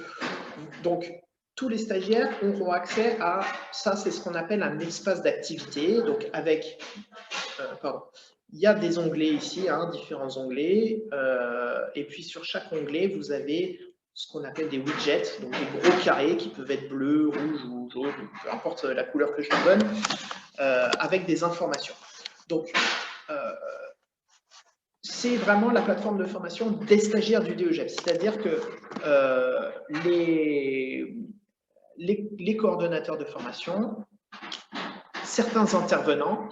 tous les stagiaires auront accès à ça, c'est ce qu'on appelle un espace d'activité. Donc, avec, il y a des onglets ici, hein, différents onglets. Et puis, sur chaque onglet, vous avez ce qu'on appelle des widgets, donc des gros carrés qui peuvent être bleus, rouges ou jaunes, peu importe la couleur que je leur donne, avec des informations. Donc, c'est vraiment la plateforme de formation des stagiaires du DEGEP. C'est-à-dire que les coordonnateurs de formation, certains intervenants,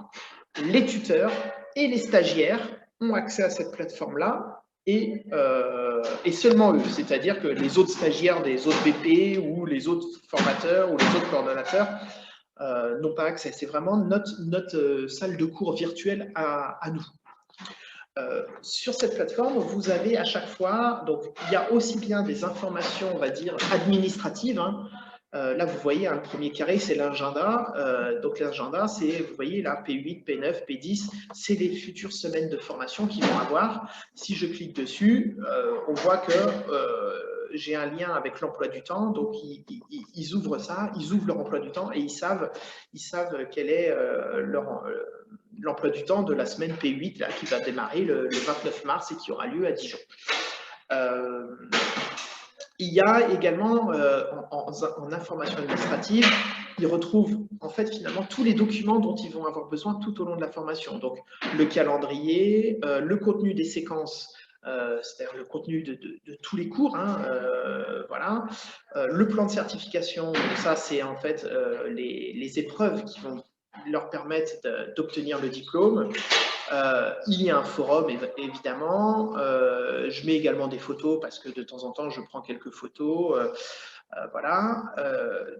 les tuteurs et les stagiaires ont accès à cette plateforme-là et seulement eux, c'est-à-dire que les autres stagiaires des autres BP ou les autres formateurs ou les autres coordonnateurs n'ont pas accès. C'est vraiment notre salle de cours virtuelle à nous. Sur cette plateforme, vous avez à chaque fois, donc il y a aussi bien des informations, on va dire, administratives. Hein. Là, vous voyez, le premier carré, c'est l'agenda. Donc l'agenda, c'est, vous voyez, là, P8, P9, P10, c'est les futures semaines de formation qu'ils vont avoir. Si je clique dessus, on voit que j'ai un lien avec l'emploi du temps. Donc, ils ouvrent ça, ils ouvrent leur emploi du temps et ils savent quel est l'emploi du temps de la semaine P8 là, qui va démarrer le 29 mars et qui aura lieu à Dijon. Il y a également en information administrative, ils retrouvent en fait finalement tous les documents dont ils vont avoir besoin tout au long de la formation. Donc le calendrier, le contenu des séquences, c'est-à-dire le contenu de tous les cours, hein, voilà. Le plan de certification, donc ça c'est en fait les épreuves qui vont leur permettre d'obtenir le diplôme. Il y a un forum, évidemment. Je mets également des photos parce que de temps en temps, je prends quelques photos. Voilà.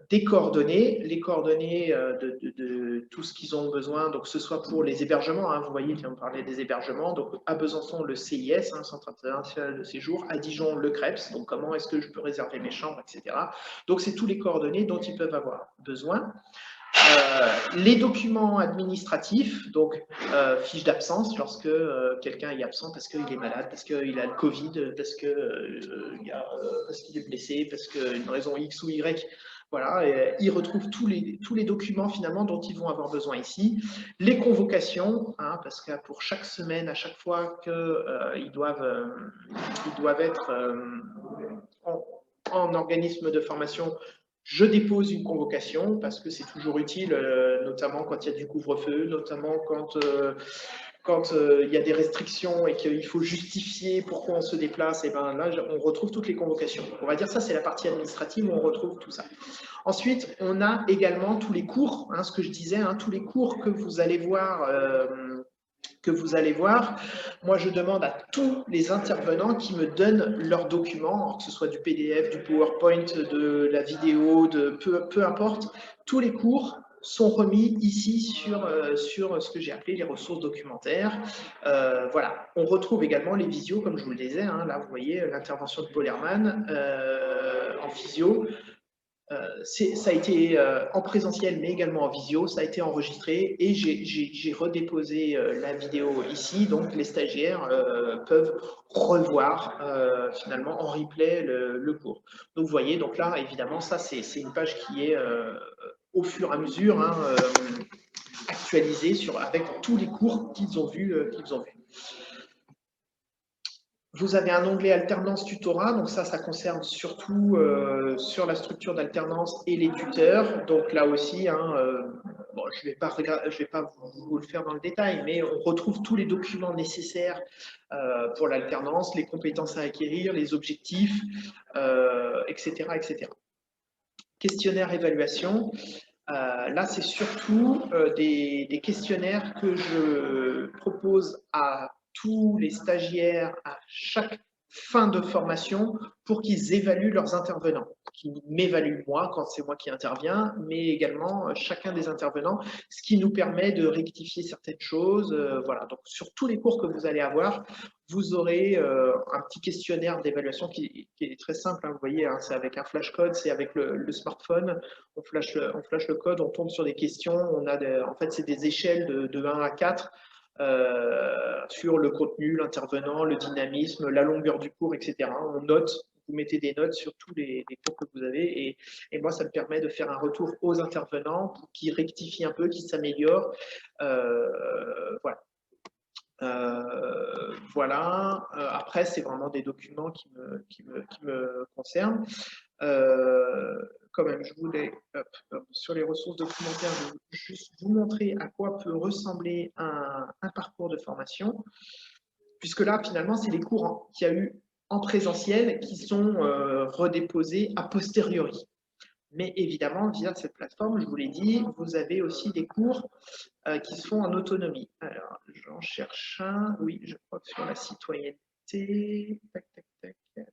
Des coordonnées, les coordonnées de tout ce qu'ils ont besoin, donc que ce soit pour les hébergements. Hein, vous voyez, on parlait des hébergements. Donc à Besançon, le CIS, hein, Centre international de séjour. À Dijon, le CREPS. Donc comment est-ce que je peux réserver mes chambres, etc. Donc c'est tous les coordonnées dont ils peuvent avoir besoin. Les documents administratifs, donc fiche d'absence lorsque quelqu'un est absent parce qu'il est malade, parce qu'il a le Covid, parce qu'il est blessé, parce qu'une raison X ou Y. Voilà, et ils retrouvent tous les documents finalement dont ils vont avoir besoin ici. Les convocations, hein, parce que pour chaque semaine, à chaque fois qu'ils doivent être en organisme de formation, je dépose une convocation parce que c'est toujours utile, notamment quand il y a du couvre-feu, notamment quand il y a des restrictions et qu'il faut justifier pourquoi on se déplace. Et ben là, on retrouve toutes les convocations. On va dire ça, c'est la partie administrative où on retrouve tout ça. Ensuite, on a également tous les cours, hein, ce que je disais, hein, tous les cours que vous allez voir. Moi je demande à tous les intervenants qui me donnent leurs documents, que ce soit du PDF, du PowerPoint, de la vidéo, peu importe, tous les cours sont remis ici sur ce que j'ai appelé les ressources documentaires. Voilà, on retrouve également les visios, comme je vous le disais, hein, là vous voyez l'intervention de Paul Herman en physio. Ça a été en présentiel, mais également en visio. Ça a été enregistré et j'ai redéposé la vidéo ici. Donc, les stagiaires peuvent revoir finalement en replay le cours. Donc, vous voyez, donc là, évidemment, ça, c'est une page qui est au fur et à mesure hein, actualisée avec tous les cours qu'ils ont vus. Vous avez un onglet alternance tutorat, donc ça concerne surtout sur la structure d'alternance et les tuteurs. Donc là aussi, hein, bon, je vais pas vous le faire dans le détail, mais on retrouve tous les documents nécessaires pour l'alternance, les compétences à acquérir, les objectifs, etc., etc. Questionnaire évaluation. Là, c'est surtout des questionnaires que je propose à tous les stagiaires à chaque fin de formation pour qu'ils évaluent leurs intervenants, qui m'évaluent moi quand c'est moi qui interviens, mais également chacun des intervenants, ce qui nous permet de rectifier certaines choses. Voilà, donc sur tous les cours que vous allez avoir, vous aurez un petit questionnaire d'évaluation qui est très simple. Hein, vous voyez, hein, c'est avec un flashcode, c'est avec le smartphone. On flash le code, on tombe sur des questions. En fait, c'est des échelles de 1 à 4 sur le contenu, l'intervenant, le dynamisme, la longueur du cours, etc. On note, vous mettez des notes sur tous les cours que vous avez et moi, ça me permet de faire un retour aux intervenants pour qu'ils rectifient un peu, qu'ils s'améliorent. Voilà. Voilà. Après, c'est vraiment des documents qui me concernent. Quand même, je voulais, sur les ressources documentaires, je vais juste vous montrer à quoi peut ressembler un parcours de formation, puisque là, finalement, c'est les cours qu'il y a eu en présentiel qui sont redéposés a posteriori. Mais évidemment, via cette plateforme, je vous l'ai dit, vous avez aussi des cours qui se font en autonomie. Alors, j'en cherche un. Oui, je crois que sur la citoyenneté. citoyenneté, tac, tac, tac.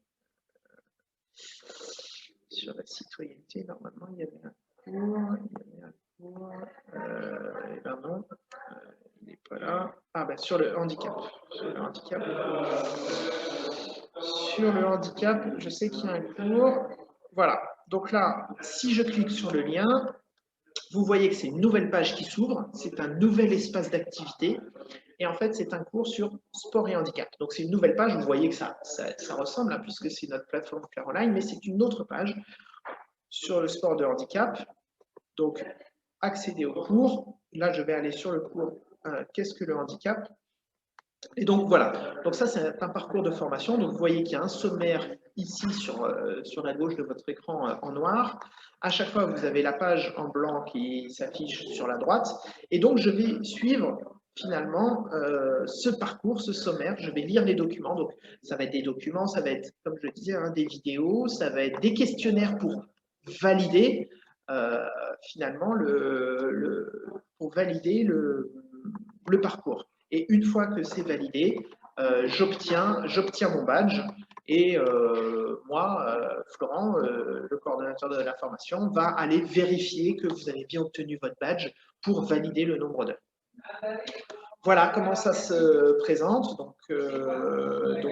Sur la citoyenneté, normalement, il y avait un cours, et ben non, il n'est pas là. Ah ben sur le handicap. Sur le handicap, je sais qu'il y a un cours. Voilà. Donc là, si je clique sur le lien, vous voyez que c'est une nouvelle page qui s'ouvre. C'est un nouvel espace d'activité. Et en fait, c'est un cours sur sport et handicap. Donc, c'est une nouvelle page. Vous voyez que ça ressemble, hein, puisque c'est notre plateforme Caroline, mais c'est une autre page sur le sport de handicap. Donc, accéder au cours. Là, je vais aller sur le cours Qu'est-ce que le handicap? Et donc, voilà. Donc, ça, c'est un parcours de formation. Donc, vous voyez qu'il y a un sommaire ici sur la gauche de votre écran en noir. À chaque fois, vous avez la page en blanc qui s'affiche sur la droite. Et donc, je vais suivre finalement ce parcours, ce sommaire. Je vais lire les documents. Donc, ça va être des documents, ça va être, comme je disais, hein, des vidéos, ça va être des questionnaires pour valider finalement pour valider le parcours. Et une fois que c'est validé, j'obtiens mon badge et moi, Florent, le coordonnateur de la formation, va aller vérifier que vous avez bien obtenu votre badge pour valider le nombre d'heures. Voilà comment ça se présente. Donc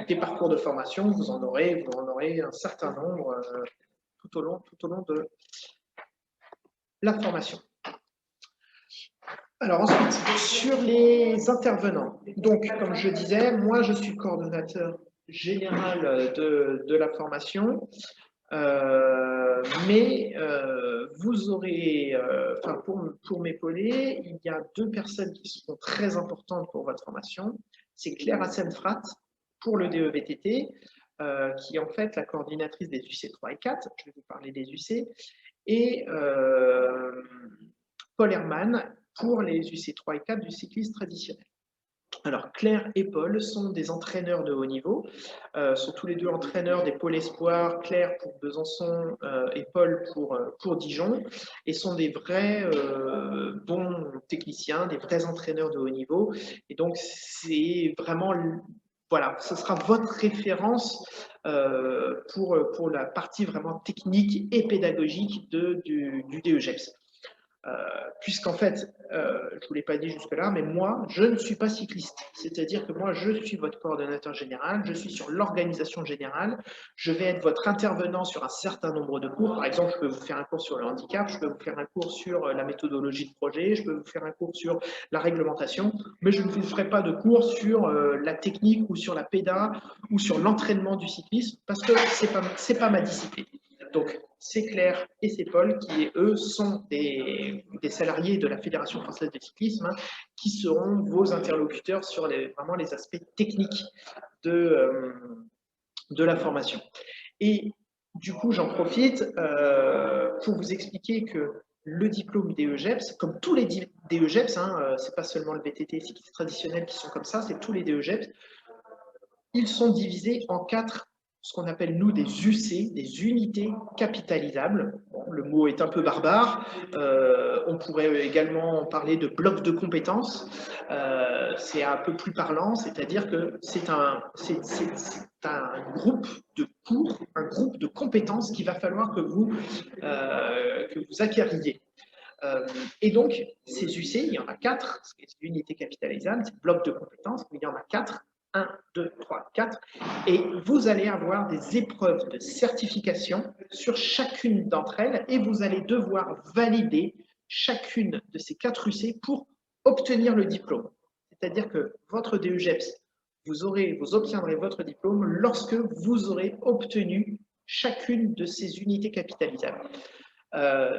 des parcours de formation, vous en aurez un certain nombre tout au long de la formation. Alors ensuite, sur les intervenants. Donc, comme je disais, moi, je suis coordonnateur général de la formation, mais vous aurez, pour m'épauler, il y a 2 personnes qui seront très importantes pour votre formation. C'est Claire Hassenfrat pour le DEVTT, qui est en fait la coordinatrice des UC3 et 4. Je vais vous parler des UC. Et Paul Herman pour les UC3 et 4 du cyclisme traditionnel. Alors, Claire et Paul sont des entraîneurs de haut niveau, sont tous les deux entraîneurs des pôles espoirs, Claire pour Besançon et Paul pour Dijon, et sont des vrais bons techniciens, des vrais entraîneurs de haut niveau. Et donc, c'est vraiment, voilà, ce sera votre référence pour la partie vraiment technique et pédagogique du DEGEPS. Puisqu'en fait, je ne vous l'ai pas dit jusque-là, mais moi, je ne suis pas cycliste. C'est-à-dire que moi, je suis votre coordonnateur général, je suis sur l'organisation générale, je vais être votre intervenant sur un certain nombre de cours. Par exemple, je peux vous faire un cours sur le handicap, je peux vous faire un cours sur la méthodologie de projet, je peux vous faire un cours sur la réglementation, mais je ne vous ferai pas de cours sur la technique ou sur la péda ou sur l'entraînement du cyclisme, parce que c'est pas ma discipline. Donc, c'est Claire et c'est Paul qui, eux, sont des salariés de la Fédération française de cyclisme qui seront vos interlocuteurs sur vraiment les aspects techniques de la formation. Et du coup, j'en profite pour vous expliquer que le diplôme DEGEPS, comme tous les DEGEPS, c'est pas seulement le VTT cycliste traditionnel qui sont comme ça, c'est tous les DEGEPS, ils sont divisés en 4, ce qu'on appelle nous des UC, des unités capitalisables. Bon, le mot est un peu barbare. On pourrait également parler de blocs de compétences. C'est un peu plus parlant, c'est-à-dire que c'est un groupe de cours, un groupe de compétences qu'il va falloir que vous acquériez. Et donc, ces UC, il y en a 4, c'est l'unité capitalisable, c'est bloc de compétences, il y en a 4. 1, 2, 3, 4, et vous allez avoir des épreuves de certification sur chacune d'entre elles et vous allez devoir valider chacune de ces 4 UC pour obtenir le diplôme. C'est-à-dire que votre DEGEPS, vous obtiendrez votre diplôme lorsque vous aurez obtenu chacune de ces unités capitalisables.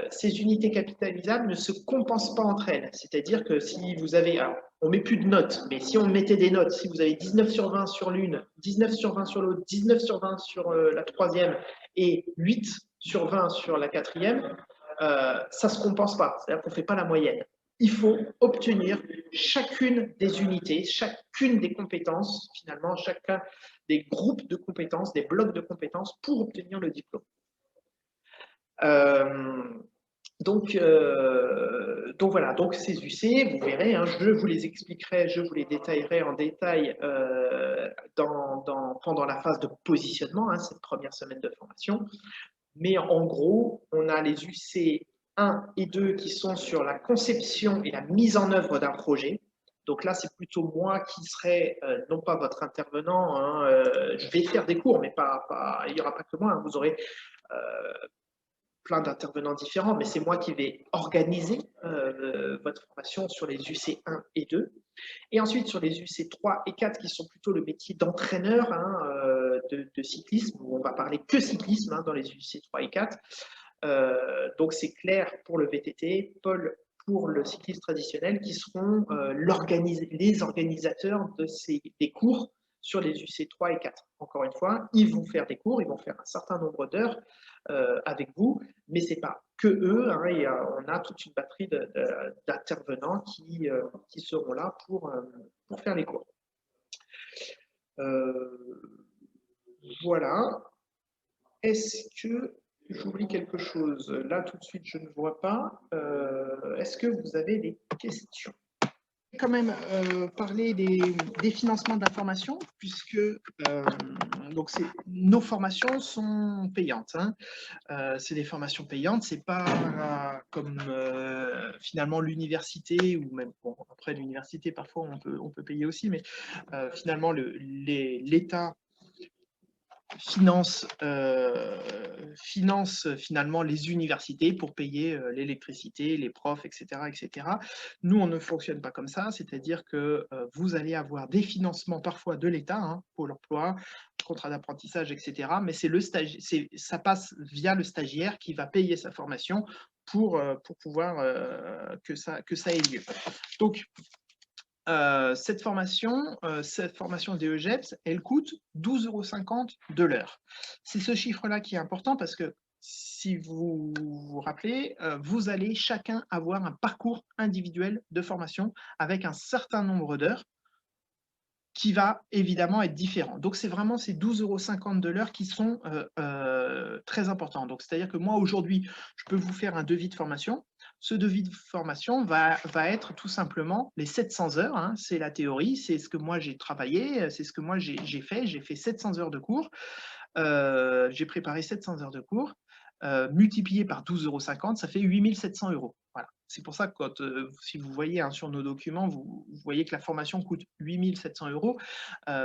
Ces unités capitalisables ne se compensent pas entre elles. C'est-à-dire que si vous avez, alors, on ne met plus de notes, mais si on mettait des notes, si vous avez 19 sur 20 sur l'une, 19 sur 20 sur l'autre, 19 sur 20 sur la troisième et 8 sur 20 sur la quatrième, ça ne se compense pas. C'est-à-dire qu'on ne fait pas la moyenne. Il faut obtenir chacune des unités, chacune des compétences, finalement, chacun des groupes de compétences, des blocs de compétences pour obtenir le diplôme. Donc voilà, donc ces UC, vous verrez, hein, je vous les expliquerai, je vous les détaillerai en détail pendant la phase de positionnement, hein, cette première semaine de formation. Mais en gros, on a les UC 1 et 2 qui sont sur la conception et la mise en œuvre d'un projet. Donc là, c'est plutôt moi qui serai, non pas votre intervenant, hein, je vais faire des cours, mais il n'y aura pas que moi, hein, vous aurez plein d'intervenants différents, mais c'est moi qui vais organiser votre formation sur les UC 1 et 2. Et ensuite, sur les UC 3 et 4, qui sont plutôt le métier d'entraîneur, hein, de cyclisme, où on va parler que cyclisme, hein, dans les UC 3 et 4. Donc, c'est Claire pour le VTT, Paul pour le cyclisme traditionnel, qui seront les organisateurs des cours sur les UC 3 et 4. Encore une fois, ils vont faire des cours, ils vont faire un certain nombre d'heures avec vous, mais ce n'est pas que eux, hein, et on a toute une batterie d'intervenants qui seront là pour faire les cours. Voilà. Est-ce que j'oublie quelque chose? Là, tout de suite, je ne vois pas. Est-ce que vous avez des questions? Quand même parler des financements de la formation, puisque donc nos formations sont payantes. Hein. C'est des formations payantes, c'est pas comme finalement l'université, ou même bon, après l'université parfois on peut payer aussi, mais finalement l'État finance finalement les universités pour payer l'électricité, les profs, etc., etc. Nous, on ne fonctionne pas comme ça, c'est-à-dire que vous allez avoir des financements parfois de l'État, hein, Pôle emploi, contrat d'apprentissage, etc. Mais ça passe via le stagiaire qui va payer sa formation pour pouvoir que ça ait lieu. Donc, cette formation DEGEPS, elle coûte 12,50 € de l'heure. C'est ce chiffre-là qui est important parce que si vous vous rappelez, vous allez chacun avoir un parcours individuel de formation avec un certain nombre d'heures qui va évidemment être différent. Donc, c'est vraiment ces 12,50 € de l'heure qui sont très importants. Donc, c'est-à-dire que moi, aujourd'hui, je peux vous faire un devis de formation. Ce devis de formation va être tout simplement les 700 heures. Hein, c'est la théorie, c'est ce que moi j'ai travaillé, c'est ce que moi j'ai fait. J'ai fait 700 heures de cours. J'ai préparé 700 heures de cours. Multiplié par 12,50 €, ça fait 8 700 €. Voilà. C'est pour ça que si vous voyez, hein, sur nos documents, vous voyez que la formation coûte 8 700 €.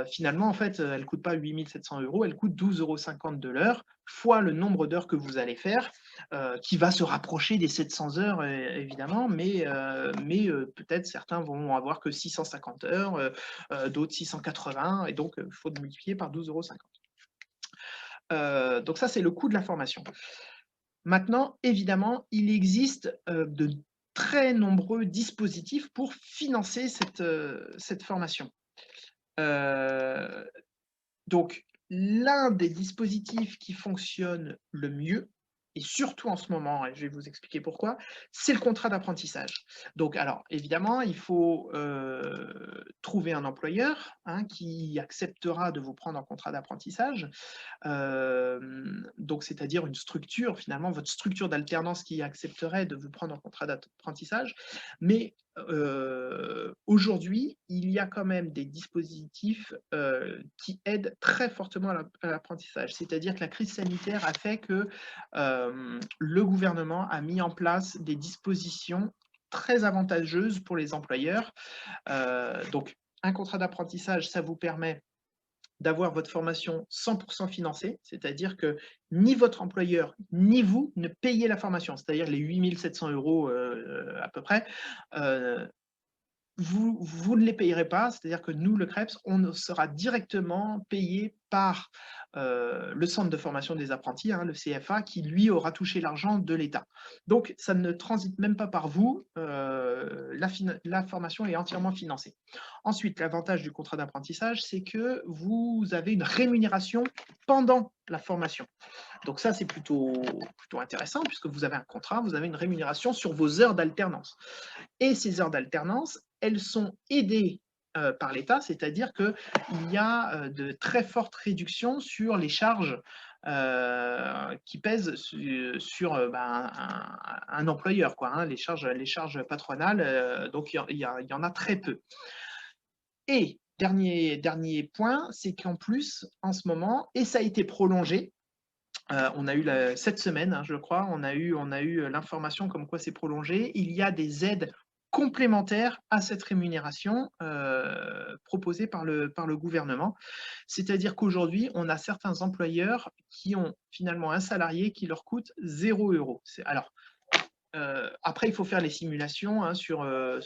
Finalement, en fait, elle ne coûte pas 8 700 €, elle coûte 12,50 € de l'heure, fois le nombre d'heures que vous allez faire, qui va se rapprocher des 700 heures, évidemment, mais peut-être certains vont avoir que 650 heures, d'autres 680, et donc il faut multiplier par 12,50 €. Donc ça, c'est le coût de la formation. Maintenant, évidemment, il existe de très nombreux dispositifs pour financer cette formation. Donc, l'un des dispositifs qui fonctionne le mieux, et surtout en ce moment, et je vais vous expliquer pourquoi, c'est le contrat d'apprentissage. Donc, alors, évidemment, il faut trouver un employeur, hein, qui acceptera de vous prendre en contrat d'apprentissage. Donc, c'est-à-dire une structure, finalement, votre structure d'alternance qui accepterait de vous prendre en contrat d'apprentissage. Mais aujourd'hui, il y a quand même des dispositifs qui aident très fortement à l'apprentissage. C'est-à-dire que la crise sanitaire a fait que le gouvernement a mis en place des dispositions très avantageuses pour les employeurs. Donc, un contrat d'apprentissage, ça vous permet d'avoir votre formation 100% financée, c'est-à-dire que ni votre employeur ni vous ne payez la formation, c'est-à-dire les 8 700 € à peu près, vous ne les payerez pas, c'est-à-dire que nous, le CREPS, on sera directement payé par le centre de formation des apprentis, hein, le CFA, qui lui aura touché l'argent de l'État. Donc, ça ne transite même pas par vous, la formation est entièrement financée. Ensuite, l'avantage du contrat d'apprentissage, c'est que vous avez une rémunération pendant la formation. Donc ça, c'est plutôt intéressant, puisque vous avez un contrat, vous avez une rémunération sur vos heures d'alternance. Et ces heures d'alternance, elles sont aidées par l'État, c'est-à-dire qu'il y a de très fortes réductions sur les charges qui pèsent sur, un employeur, quoi, hein, les charges patronales, donc il y en a très peu. Et dernier point, c'est qu'en plus, en ce moment, et ça a été prolongé, on a eu cette semaine, hein, je crois, on a eu l'information comme quoi c'est prolongé. Il y a des aides complémentaires à cette rémunération proposée par le gouvernement. C'est-à-dire qu'aujourd'hui, on a certains employeurs qui ont finalement un salarié qui leur coûte 0 €. Alors, après, il faut faire les simulations, hein, sur le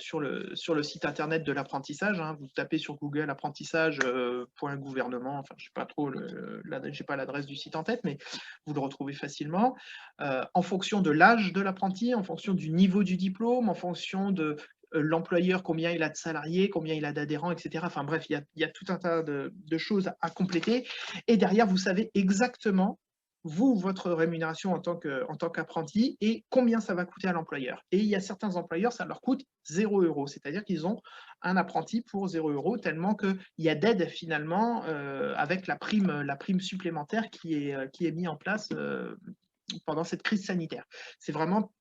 site internet de l'apprentissage, hein. Vous tapez sur Google apprentissage, point gouvernement, enfin, je sais pas trop j'ai pas l'adresse du site en tête, mais vous le retrouvez facilement. En fonction de l'âge de l'apprenti, en fonction du niveau du diplôme, en fonction de, l'employeur, combien il a de salariés, combien il a d'adhérents et cetera. Enfin bref, il y a tout un tas de choses à compléter et derrière, vous savez exactement vous, votre rémunération en tant qu'apprenti et combien ça va coûter à l'employeur. Et il y a certains employeurs, ça leur coûte 0 €, c'est-à-dire qu'ils ont un apprenti pour 0 € tellement qu'il y a d'aide finalement avec la prime supplémentaire qui est mise en place pendant cette crise sanitaire. C'est vraiment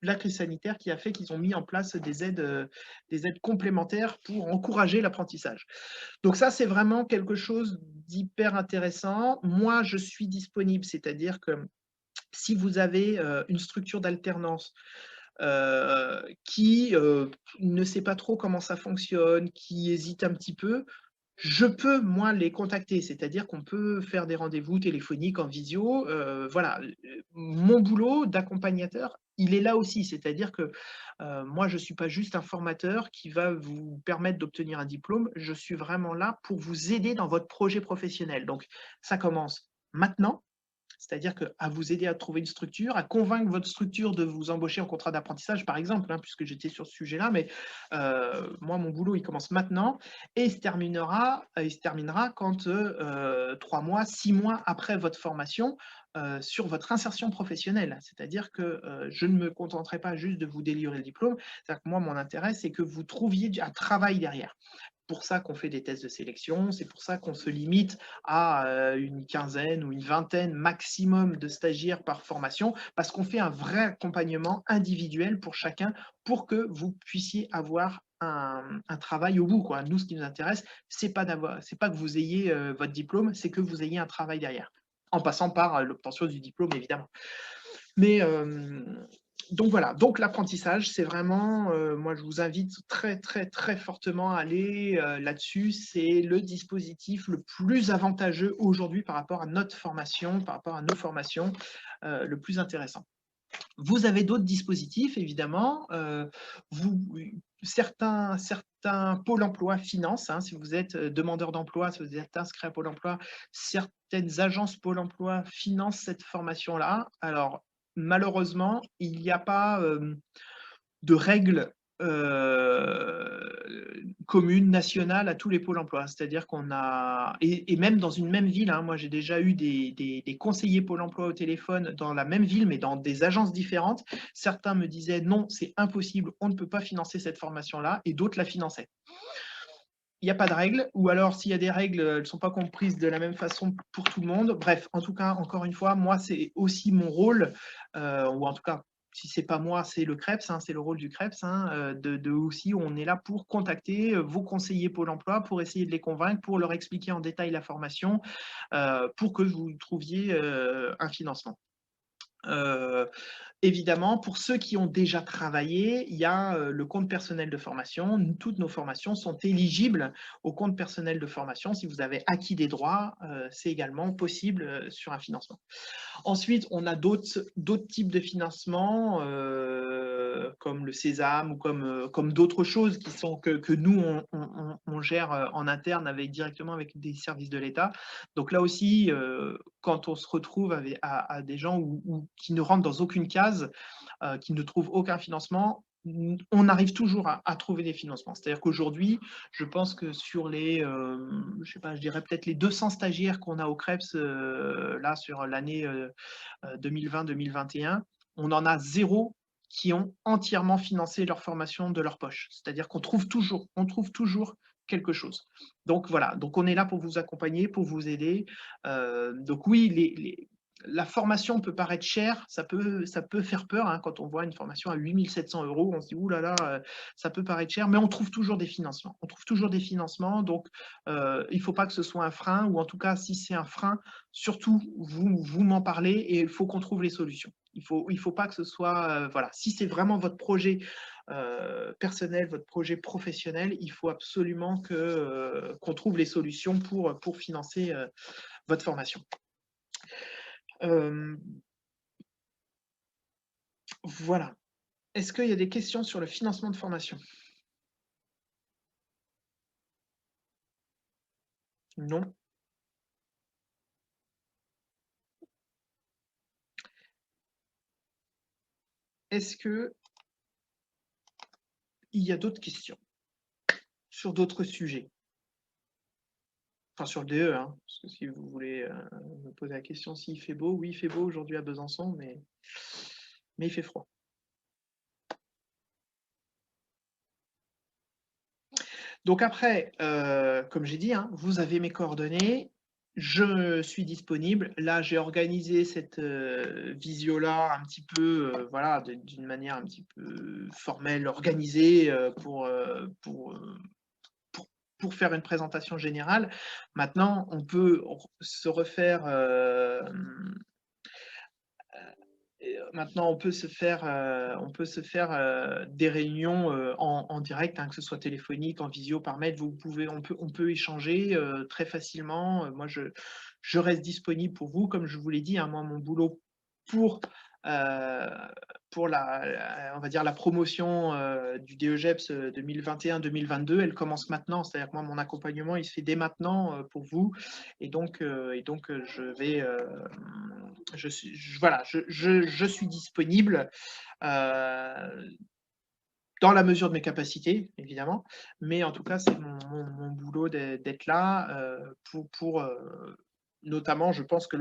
la crise sanitaire qui a fait qu'ils ont mis en place des aides complémentaires pour encourager l'apprentissage. Donc ça, c'est vraiment quelque chose d'hyper intéressant. Moi, je suis disponible, c'est-à-dire que si vous avez une structure d'alternance qui ne sait pas trop comment ça fonctionne, qui hésite un petit peu, je peux, moi, les contacter, c'est-à-dire qu'on peut faire des rendez-vous téléphoniques en visio. Voilà, mon boulot d'accompagnateur, il est là aussi, c'est-à-dire que moi, je ne suis pas juste un formateur qui va vous permettre d'obtenir un diplôme, je suis vraiment là pour vous aider dans votre projet professionnel. Donc, ça commence maintenant, c'est-à-dire qu'à vous aider à trouver une structure, à convaincre votre structure de vous embaucher en contrat d'apprentissage, par exemple, hein, puisque j'étais sur ce sujet-là, mais moi, mon boulot, il commence maintenant et il se terminera quand 3 mois, 6 mois après votre formation, sur votre insertion professionnelle. C'est-à-dire que je ne me contenterai pas juste de vous délivrer le diplôme. C'est-à-dire que moi, mon intérêt, c'est que vous trouviez un travail derrière pour ça qu'on fait des tests de sélection, c'est pour ça qu'on se limite à une quinzaine ou une vingtaine maximum de stagiaires par formation, parce qu'on fait un vrai accompagnement individuel pour chacun pour que vous puissiez avoir un travail au bout, quoi. Nous, ce qui nous intéresse, c'est pas que vous ayez votre diplôme, c'est que vous ayez un travail derrière, en passant par l'obtention du diplôme, évidemment. Mais donc voilà, donc l'apprentissage, c'est vraiment, moi je vous invite très, très, très fortement à aller là-dessus. C'est le dispositif le plus avantageux aujourd'hui par rapport à notre formation, par rapport à nos formations, le plus intéressant. Vous avez d'autres dispositifs, évidemment. Certains pôles emploi financent, hein, si vous êtes demandeur d'emploi, si vous êtes inscrit à Pôle emploi, certaines agences Pôle emploi financent cette formation-là. Alors, malheureusement, il n'y a pas de règles communes, nationales à tous les pôles emploi. C'est-à-dire qu'on a, et même dans une même ville, hein, moi j'ai déjà eu des conseillers Pôle emploi au téléphone dans la même ville, mais dans des agences différentes. Certains me disaient non, c'est impossible, on ne peut pas financer cette formation-là, et d'autres la finançaient. Il n'y a pas de règles, ou alors s'il y a des règles, elles ne sont pas comprises de la même façon pour tout le monde. Bref, en tout cas, encore une fois, moi, c'est aussi mon rôle, ou en tout cas, si c'est pas moi, c'est le CREPS, hein, c'est le rôle du CREPS, hein, de aussi, on est là pour contacter vos conseillers Pôle emploi, pour essayer de les convaincre, pour leur expliquer en détail la formation, pour que vous trouviez un financement. Évidemment, pour ceux qui ont déjà travaillé, il y a le compte personnel de formation. Toutes nos formations sont éligibles au compte personnel de formation. Si vous avez acquis des droits, c'est également possible sur un financement. Ensuite, on a d'autres types de financement, comme le Sésame ou comme d'autres choses que nous, on gère en interne directement avec des services de l'État. Donc là aussi, quand on se retrouve à des gens qui ne rentrent dans aucune case, qui ne trouvent aucun financement, on arrive toujours à trouver des financements. C'est-à-dire qu'aujourd'hui, je pense que sur les, je sais pas, je dirais peut-être les 200 stagiaires qu'on a au CREPS là sur l'année 2020-2021, on en a 0 qui ont entièrement financé leur formation de leur poche. C'est-à-dire qu'on trouve toujours quelque chose. Donc voilà, donc on est là pour vous accompagner, pour vous aider. Donc oui, la formation peut paraître chère, ça peut faire peur, hein, quand on voit une formation à 8 700 €, on se dit: «Ouh là là, ça peut paraître cher», mais on trouve toujours des financements. On trouve toujours des financements, donc il ne faut pas que ce soit un frein, ou en tout cas, si c'est un frein, surtout vous m'en parlez, et il faut qu'on trouve les solutions. Il faut pas que ce soit, voilà, si c'est vraiment votre projet personnel, votre projet professionnel, il faut absolument qu'on trouve les solutions pour financer votre formation. Euh, voilà. Est-ce qu'il y a des questions sur le financement de formation? Non. Est-ce qu'il y a d'autres questions sur d'autres sujets? Enfin, sur le DE, hein, parce que si vous voulez me poser la question s'il fait beau, oui, il fait beau aujourd'hui à Besançon, mais il fait froid. Donc après, comme j'ai dit, hein, vous avez mes coordonnées, je suis disponible. Là, j'ai organisé cette visio-là un petit peu, voilà, d'une manière un petit peu formelle, organisée, pour faire une présentation générale. Maintenant, on peut se refaire maintenant, on peut se faire des réunions en direct, hein, que ce soit téléphonique, en visio, par mail. On peut échanger très facilement. Moi, je reste disponible pour vous. Comme je vous l'ai dit, hein, moi, mon boulot pour, euh, pour on va dire la promotion du DEGEPS 2021-2022, elle commence maintenant. C'est-à-dire que moi, mon accompagnement, il se fait dès maintenant pour vous. Et donc, voilà, je suis disponible dans la mesure de mes capacités, évidemment, mais en tout cas, c'est mon boulot d'être là notamment, je pense que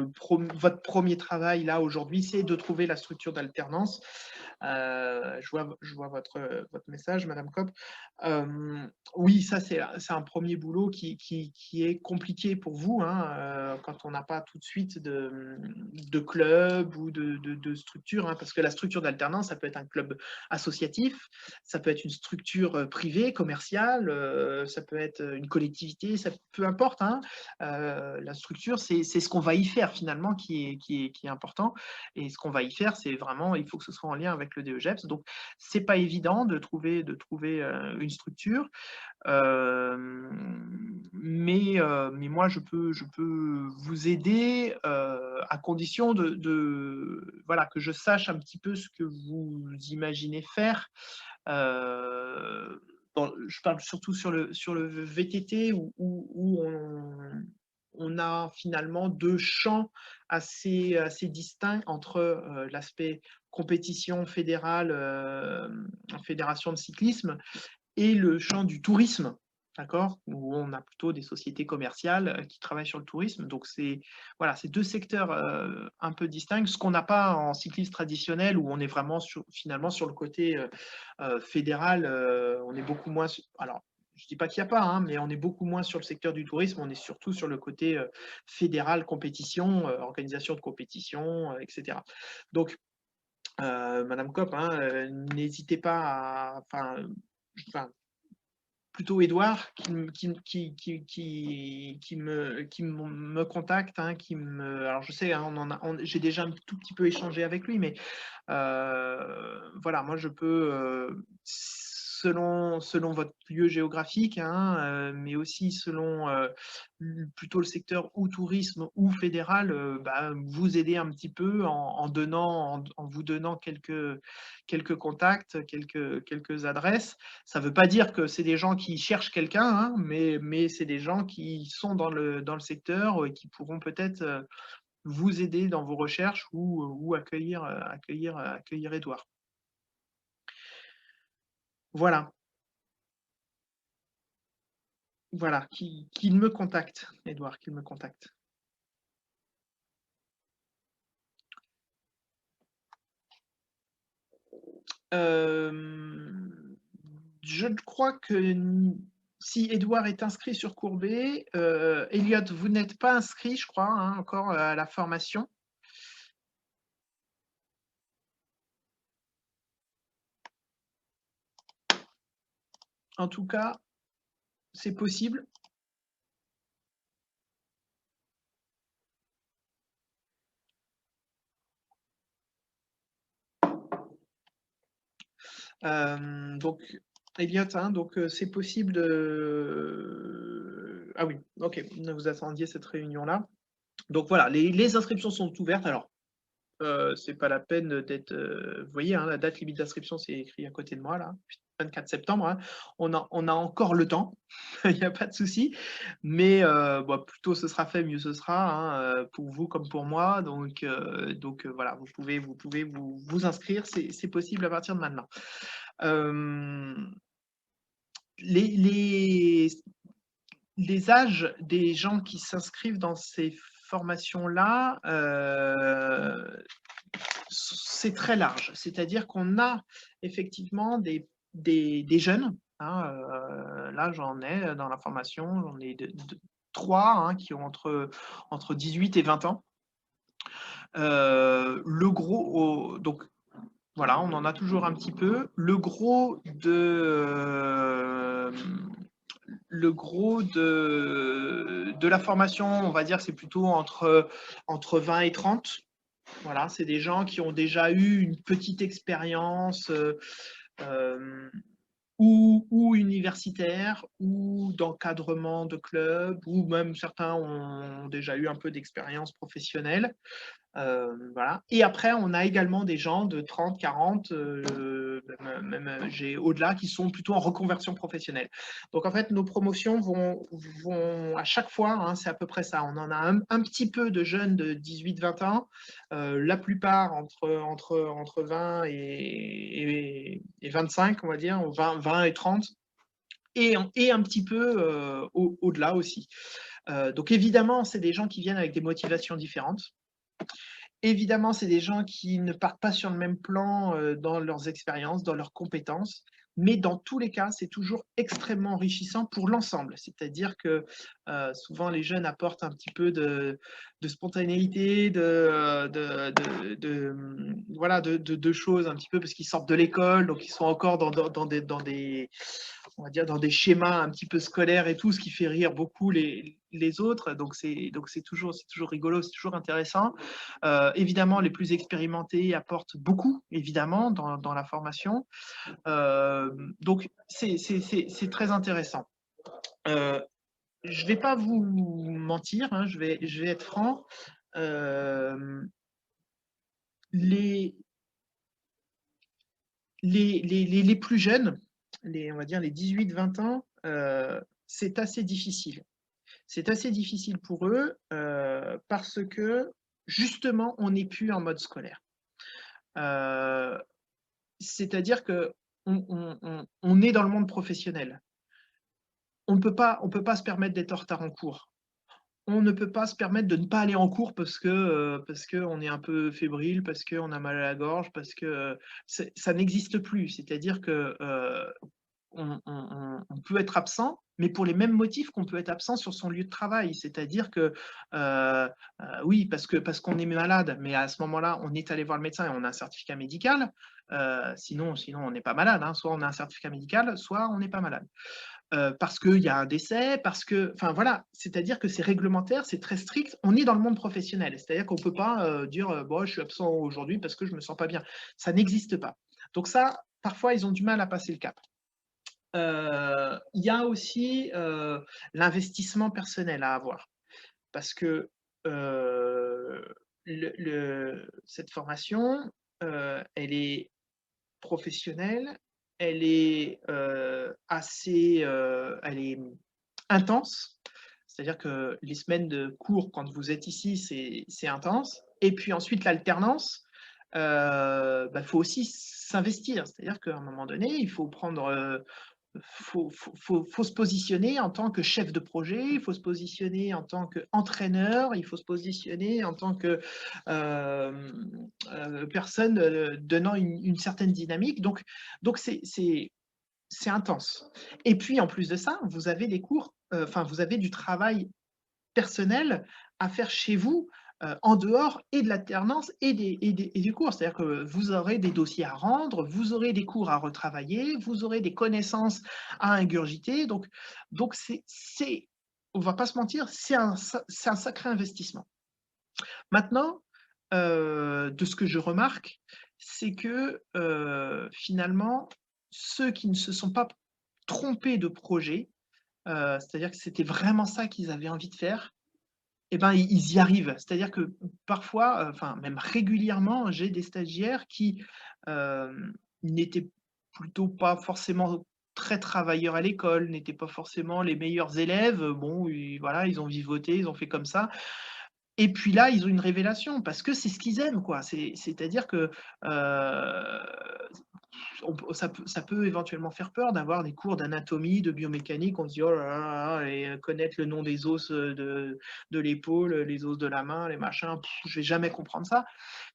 votre premier travail là aujourd'hui, c'est de trouver la structure d'alternance. Je vois votre message, Madame Kopp. Oui, ça c'est un premier boulot qui est compliqué pour vous, hein, quand on n'a pas tout de suite de club ou de structure, hein, parce que la structure d'alternance, ça peut être un club associatif, ça peut être une structure privée, commerciale, ça peut être une collectivité, peu importe, hein. La structure, c'est ce qu'on va y faire finalement qui est important. Et ce qu'on va y faire, c'est vraiment, il faut que ce soit en lien avec le DEGEPS. Donc, c'est pas évident de trouver une structure. Mais moi, je peux vous aider à condition voilà, que je sache un petit peu ce que vous imaginez faire. Je parle surtout sur le VTT où on a finalement deux champs assez distincts entre l'aspect compétition fédérale, fédération de cyclisme, et le champ du tourisme, d'accord, où on a plutôt des sociétés commerciales qui travaillent sur le tourisme. Donc c'est voilà, c'est deux secteurs un peu distincts, ce qu'on n'a pas en cyclisme traditionnel, où on est vraiment finalement sur le côté fédéral. On est beaucoup moins. Alors, je ne dis pas qu'il n'y a pas, hein, mais on est beaucoup moins sur le secteur du tourisme. On est surtout sur le côté fédéral, compétition, organisation de compétition, etc. Donc, Madame Kopp, hein, n'hésitez pas enfin, plutôt Édouard qui me contacte, hein, alors je sais, hein, j'ai déjà un tout petit peu échangé avec lui, mais voilà, moi je peux, selon votre lieu géographique, hein, mais aussi selon plutôt le secteur ou tourisme ou fédéral, bah, vous aider un petit peu en vous donnant quelques contacts, quelques adresses. Ça ne veut pas dire que c'est des gens qui cherchent quelqu'un, hein, mais c'est des gens qui sont dans le secteur et qui pourront peut-être vous aider dans vos recherches ou accueillir Édouard. Voilà, voilà, qu'il me contacte, Édouard, qu'il me contacte. Je crois que si Edouard est inscrit sur Courbet, Elliot, vous n'êtes pas inscrit, je crois, hein, encore à la formation. En tout cas, c'est possible. Donc, Elliot, hein, donc c'est possible de... Ah oui, ok, vous attendiez cette réunion-là. Donc voilà, les inscriptions sont ouvertes. Alors, c'est pas la peine d'être... vous voyez, hein, la date limite d'inscription, c'est écrit à côté de moi, là, 24 septembre. Hein. On a encore le temps, il n'y a pas de souci. Mais bon, plus tôt ce sera fait, mieux ce sera, hein, pour vous comme pour moi. Donc voilà, vous pouvez vous inscrire, c'est possible à partir de maintenant. Les âges des gens qui s'inscrivent dans ces formations-là, c'est très large. C'est-à-dire qu'on a effectivement des jeunes. Hein, là, j'en ai dans la formation, j'en ai 3 hein, qui ont entre 18 et 20 ans. Le gros, donc voilà, on en a toujours un petit peu. Le gros de la formation, on va dire, c'est plutôt entre 20 et 30. Voilà, c'est des gens qui ont déjà eu une petite expérience ou universitaire, ou d'encadrement de club, ou même certains ont déjà eu un peu d'expérience professionnelle. Voilà. Et après, on a également des gens de 30, 40, même j'ai au-delà, qui sont plutôt en reconversion professionnelle. Donc en fait, nos promotions vont à chaque fois, hein, c'est à peu près ça. On en a un petit peu de jeunes de 18-20 ans, la plupart entre 20 et 25, on va dire, 20 et 30. Et un petit peu au-delà aussi. Donc évidemment, c'est des gens qui viennent avec des motivations différentes. Évidemment, c'est des gens qui ne partent pas sur le même plan dans leurs expériences, dans leurs compétences, mais dans tous les cas, c'est toujours extrêmement enrichissant pour l'ensemble. C'est-à-dire que souvent, les jeunes apportent un petit peu de spontanéité, voilà, de choses un petit peu parce qu'ils sortent de l'école, donc ils sont encore dans des on va dire, dans des schémas un petit peu scolaires et tout, ce qui fait rire beaucoup les autres. Donc c'est toujours rigolo, c'est toujours intéressant. Évidemment, les plus expérimentés apportent beaucoup, évidemment, dans la formation. Donc c'est très intéressant. Je ne vais pas vous mentir, hein, je vais être franc. Les plus jeunes, on va dire les 18-20 ans, c'est assez difficile. C'est assez difficile pour eux parce que justement, on n'est plus en mode scolaire. C'est-à-dire que on est dans le monde professionnel. On ne peut pas se permettre d'être en retard en cours. On ne peut pas se permettre de ne pas aller en cours parce qu'on est un peu fébrile, parce qu'on a mal à la gorge, parce que ça n'existe plus. C'est-à-dire que on peut être absent, mais pour les mêmes motifs qu'on peut être absent sur son lieu de travail. C'est-à-dire que, oui, parce qu'on est malade, mais à ce moment-là, on est allé voir le médecin et on a un certificat médical. Sinon, on n'est pas malade. Hein. Soit on a un certificat médical, soit on n'est pas malade. Parce qu'il y a un décès, enfin voilà, c'est-à-dire que c'est réglementaire, c'est très strict. On est dans le monde professionnel, c'est-à-dire qu'on ne peut pas dire bon, je suis absent aujourd'hui parce que je ne me sens pas bien. Ça n'existe pas. Donc ça, parfois, ils ont du mal à passer le cap. Il y a aussi l'investissement personnel à avoir. Parce que cette formation, elle est professionnelle, elle est assez elle est intense. C'est-à-dire que les semaines de cours, quand vous êtes ici, c'est intense. Et puis ensuite, l'alternance, faut aussi s'investir. C'est-à-dire qu'à un moment donné, il faut prendre faut se positionner en tant que chef de projet, il faut se positionner en tant qu'entraîneur, il faut se positionner en tant que personne donnant une certaine dynamique. Donc c'est intense. Et puis, en plus de ça, vous avez des cours, enfin, vous avez du travail personnel à faire chez vous, en dehors et de l'alternance et des cours. C'est-à-dire que vous aurez des dossiers à rendre, vous aurez des cours à retravailler, vous aurez des connaissances à ingurgiter. Donc c'est on va pas se mentir, c'est un sacré investissement. Maintenant, de ce que je remarque, c'est que, finalement, ceux qui ne se sont pas trompés de projet, c'est-à-dire que c'était vraiment ça qu'ils avaient envie de faire, et ben, ils y arrivent. C'est-à-dire que parfois, enfin même régulièrement, j'ai des stagiaires qui, n'étaient plutôt pas forcément très travailleurs à l'école, n'étaient pas forcément les meilleurs élèves, bon, voilà, ils ont vivoté, ils ont fait comme ça. Et puis là, ils ont une révélation parce que c'est ce qu'ils aiment, quoi. C'est-à-dire que, ça peut éventuellement faire peur d'avoir des cours d'anatomie, de biomécanique. On se dit: «Oh là là là», et connaître le nom des os, de l'épaule, les os de la main, les machins, je vais jamais comprendre ça.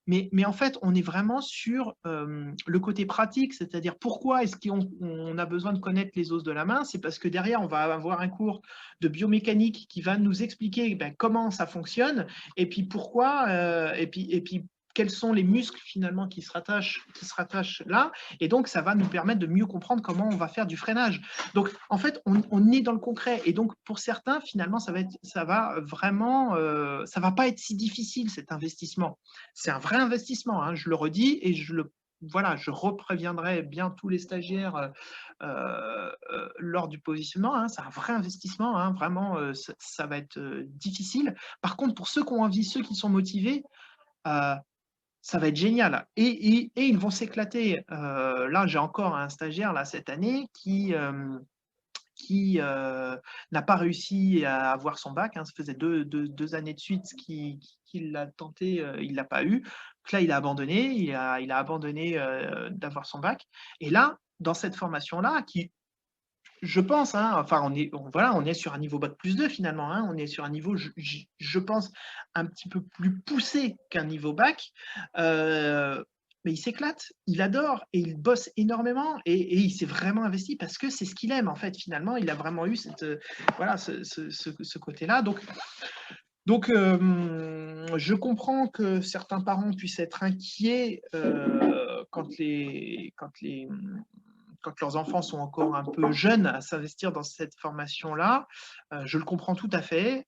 Mais en fait, on est vraiment sur, le côté pratique, c'est-à-dire pourquoi est-ce qu'on a besoin de connaître les os de la main? C'est parce que derrière, on va avoir un cours de biomécanique qui va nous expliquer, ben, comment ça fonctionne et puis pourquoi, et puis quels sont les muscles finalement qui se rattachent là, et donc ça va nous permettre de mieux comprendre comment on va faire du freinage. Donc en fait, on est dans le concret, et donc pour certains, finalement, ça va vraiment, ça va pas être si difficile cet investissement. C'est un vrai investissement, hein, je le redis, et voilà, je repréviendrai bien tous les stagiaires, lors du positionnement, hein. C'est un vrai investissement, hein, vraiment, ça va être, difficile. Par contre, pour ceux qui ont envie, ceux qui sont motivés, heu, ça va être génial, et ils vont s'éclater. Là, j'ai encore un stagiaire là cette année qui n'a pas réussi à avoir son bac, hein. Ça faisait deux années de suite qu'il l'a tenté, il l'a pas eu. Donc là, il a abandonné, il a abandonné, d'avoir son bac, et là, dans cette formation-là qui, je pense, hein, enfin voilà, on est sur un niveau bac+2 finalement, hein. On est sur un niveau, je pense, un petit peu plus poussé qu'un niveau bac, heu, mais il s'éclate, il adore et il bosse énormément, et il s'est vraiment investi parce que c'est ce qu'il aime en fait finalement. Il a vraiment eu cette, voilà, ce côté-là, donc je comprends que certains parents puissent être inquiets, quand leurs enfants sont encore un peu jeunes à s'investir dans cette formation-là. Je le comprends tout à fait,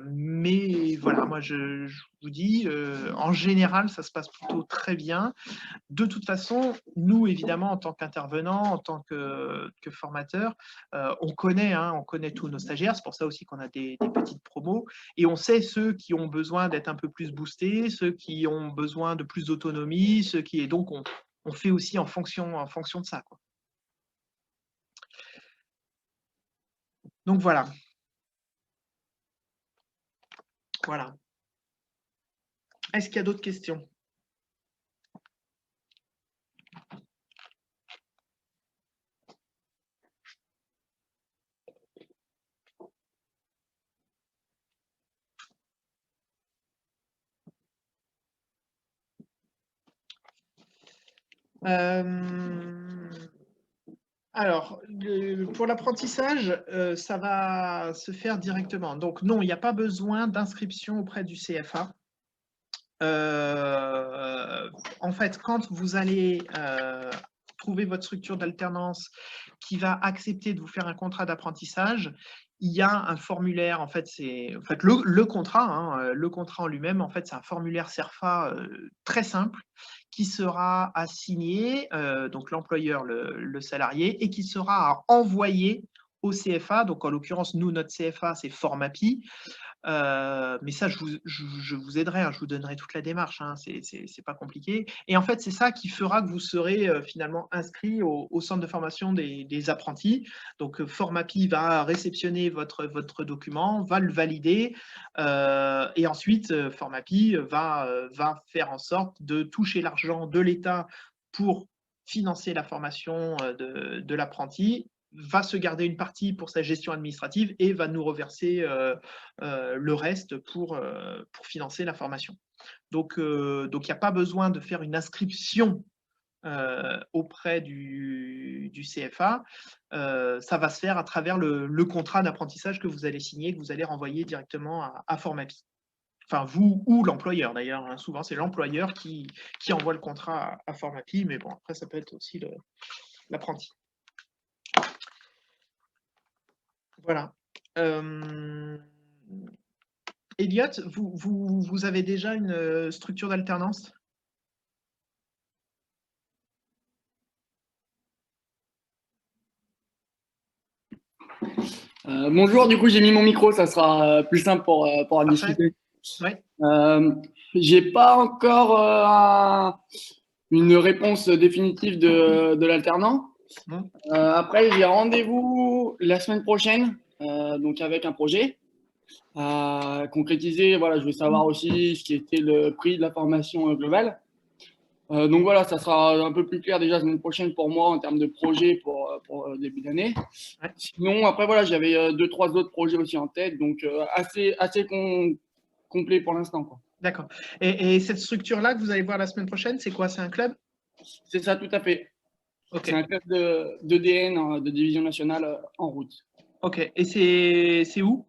mais voilà, moi je vous dis, en général, ça se passe plutôt très bien. De toute façon, nous, évidemment, en tant qu'intervenants, en tant que formateurs, on connaît tous nos stagiaires. C'est pour ça aussi qu'on a des petites promos, et on sait ceux qui ont besoin d'être un peu plus boostés, ceux qui ont besoin de plus d'autonomie, ceux qui, et donc on fait aussi en fonction de ça, quoi. Donc voilà, voilà. Est-ce qu'il y a d'autres questions? Euh, Alors, pour l'apprentissage, ça va se faire directement. Donc non, il n'y a pas besoin d'inscription auprès du CFA. En fait, quand vous allez, trouver votre structure d'alternance qui va accepter de vous faire un contrat d'apprentissage, il y a un formulaire, en fait, c'est en fait le contrat, hein, le contrat en lui-même, en fait, c'est un formulaire CERFA, très simple, qui sera à signer, donc l'employeur, le salarié, et qui sera à envoyer au CFA. Donc en l'occurrence, nous, notre CFA, c'est Formapi. Mais ça, je vous aiderai, hein, je vous donnerai toute la démarche, hein, c'est pas compliqué. Et en fait, c'est ça qui fera que vous serez, finalement inscrit au centre de formation des apprentis. Donc, Formapi va réceptionner votre document, va le valider, et ensuite, Formapi va faire en sorte de toucher l'argent de l'État pour financer la formation, de l'apprenti, va se garder une partie pour sa gestion administrative et va nous reverser, le reste pour financer la formation. Donc il n'y a pas besoin de faire une inscription auprès du CFA, ça va se faire à travers le contrat d'apprentissage que vous allez signer, que vous allez renvoyer directement à Formapi. Enfin, vous ou l'employeur d'ailleurs, hein. Souvent c'est l'employeur qui envoie le contrat à Formapi, mais bon, après ça peut être aussi l'apprenti. Voilà. Elliot, vous avez déjà une structure d'alternance? Bonjour, du coup j'ai mis mon micro, ça sera plus simple pour en Parfait. discuter. Ouais. J'ai pas encore une réponse définitive de l'alternant. Bon. Après, j'ai rendez-vous la semaine prochaine, donc avec un projet à concrétiser. Voilà, je veux savoir aussi ce qui était le prix de la formation globale. Donc voilà, ça sera un peu plus clair déjà la semaine prochaine pour moi en termes de projet pour début d'année. Ouais. Sinon, après, voilà, j'avais 2-3 autres projets aussi en tête, donc assez complet pour l'instant, quoi. D'accord. Et cette structure-là que vous allez voir la semaine prochaine, c'est quoi? C'est un club? C'est ça, tout à fait. Ok. C'est un club de DN, de division nationale en route. Ok. Et c'est où?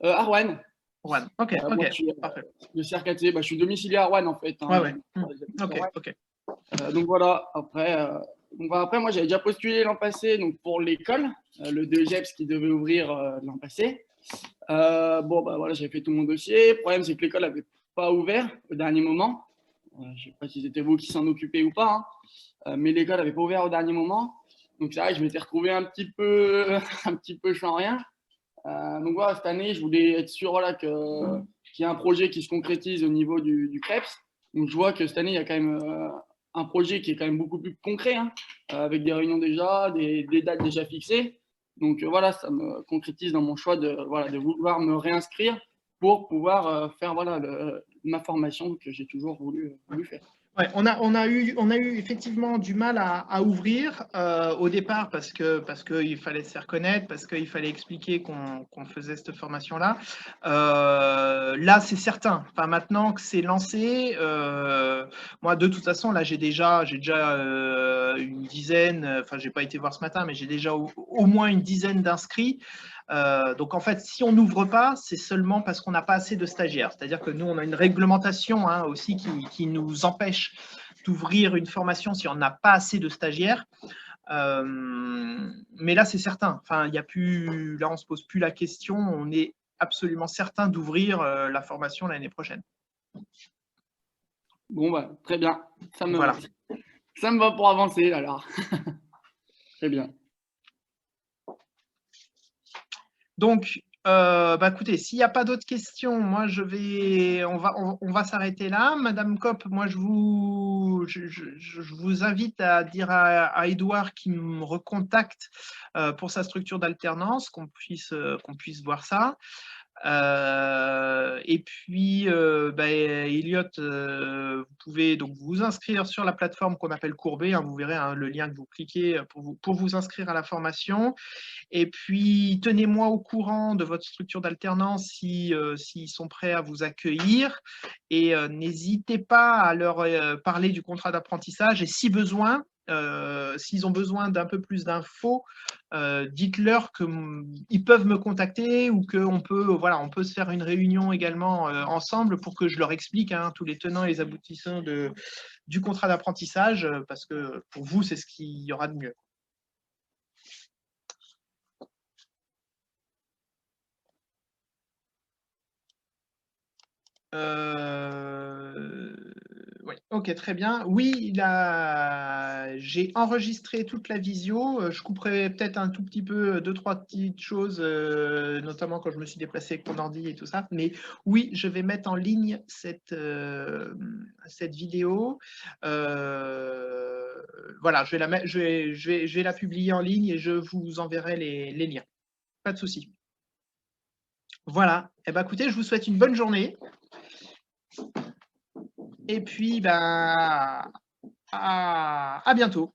À Rouen. Rouen. Ok. Moi, Ok. je suis Parfait. de CRKT. Je suis domicilié à Rouen, en fait, hein, Ouais, mais ouais. j'habite à Ok. Rouen. Ok. Donc voilà, après, moi, j'avais déjà postulé l'an passé donc pour l'école, le DEGEPS qui devait ouvrir l'an passé. Bon, bah voilà, j'avais fait tout mon dossier. Le problème, c'est que l'école n'avait pas ouvert au dernier moment. Je ne sais pas si c'était vous qui s'en occupez ou pas, hein. Mais l'école n'avait pas ouvert au dernier moment. Donc c'est vrai que je m'étais retrouvé un petit peu, un petit peu sans rien. Donc voilà, cette année, je voulais être sûr voilà, qu'il y a un projet qui se concrétise au niveau du CREPS. Donc je vois que cette année, il y a quand même un projet qui est quand même beaucoup plus concret, hein, avec des réunions déjà, des dates déjà fixées. Donc voilà, ça me concrétise dans mon choix de vouloir me réinscrire pour pouvoir faire voilà, ma formation que j'ai toujours voulu faire. Ouais, on a eu effectivement du mal à ouvrir au départ parce qu'il fallait se faire connaître, parce qu'il fallait expliquer qu'on faisait cette formation-là. Là, c'est certain. Enfin, maintenant que c'est lancé, moi, de toute façon, là, j'ai déjà une dizaine. Enfin, j'ai pas été voir ce matin, mais j'ai déjà au moins une dizaine d'inscrits. Donc en fait, si on n'ouvre pas, c'est seulement parce qu'on n'a pas assez de stagiaires. C'est-à-dire que nous, on a une réglementation aussi qui nous empêche d'ouvrir une formation si on n'a pas assez de stagiaires. Mais là, c'est certain. Enfin, il y a plus, là, on se pose plus la question. On est absolument certain d'ouvrir la formation l'année prochaine. Bon, bah, très bien. Voilà. Ça me va pour avancer alors. Très bien. Donc, écoutez, s'il n'y a pas d'autres questions, moi on va s'arrêter là. Madame Kopp, moi je vous invite à dire à Edouard qu'il me recontacte pour sa structure d'alternance, qu'on puisse voir ça. Et puis, Elliot, vous pouvez donc vous inscrire sur la plateforme qu'on appelle Courbet, hein, vous verrez le lien que vous cliquez pour vous inscrire à la formation. Et puis, tenez-moi au courant de votre structure d'alternance s'ils sont prêts à vous accueillir. Et n'hésitez pas à leur parler du contrat d'apprentissage. Et si besoin, s'ils ont besoin d'un peu plus d'infos, dites-leur qu'ils peuvent me contacter ou qu'on peut, on peut se faire une réunion également ensemble pour que je leur explique tous les tenants et les aboutissants du contrat d'apprentissage, parce que pour vous, c'est ce qu'il y aura de mieux. Oui, ok, très bien. Oui, j'ai enregistré toute la visio. Je couperai peut-être un tout petit peu, 2-3 petites choses, notamment quand je me suis déplacé avec mon ordi et tout ça. Mais oui, je vais mettre en ligne cette vidéo. Voilà, je vais la publier en ligne et je vous enverrai les liens. Pas de souci. Voilà. Eh bien, écoutez, je vous souhaite une bonne journée. Et puis, à bientôt.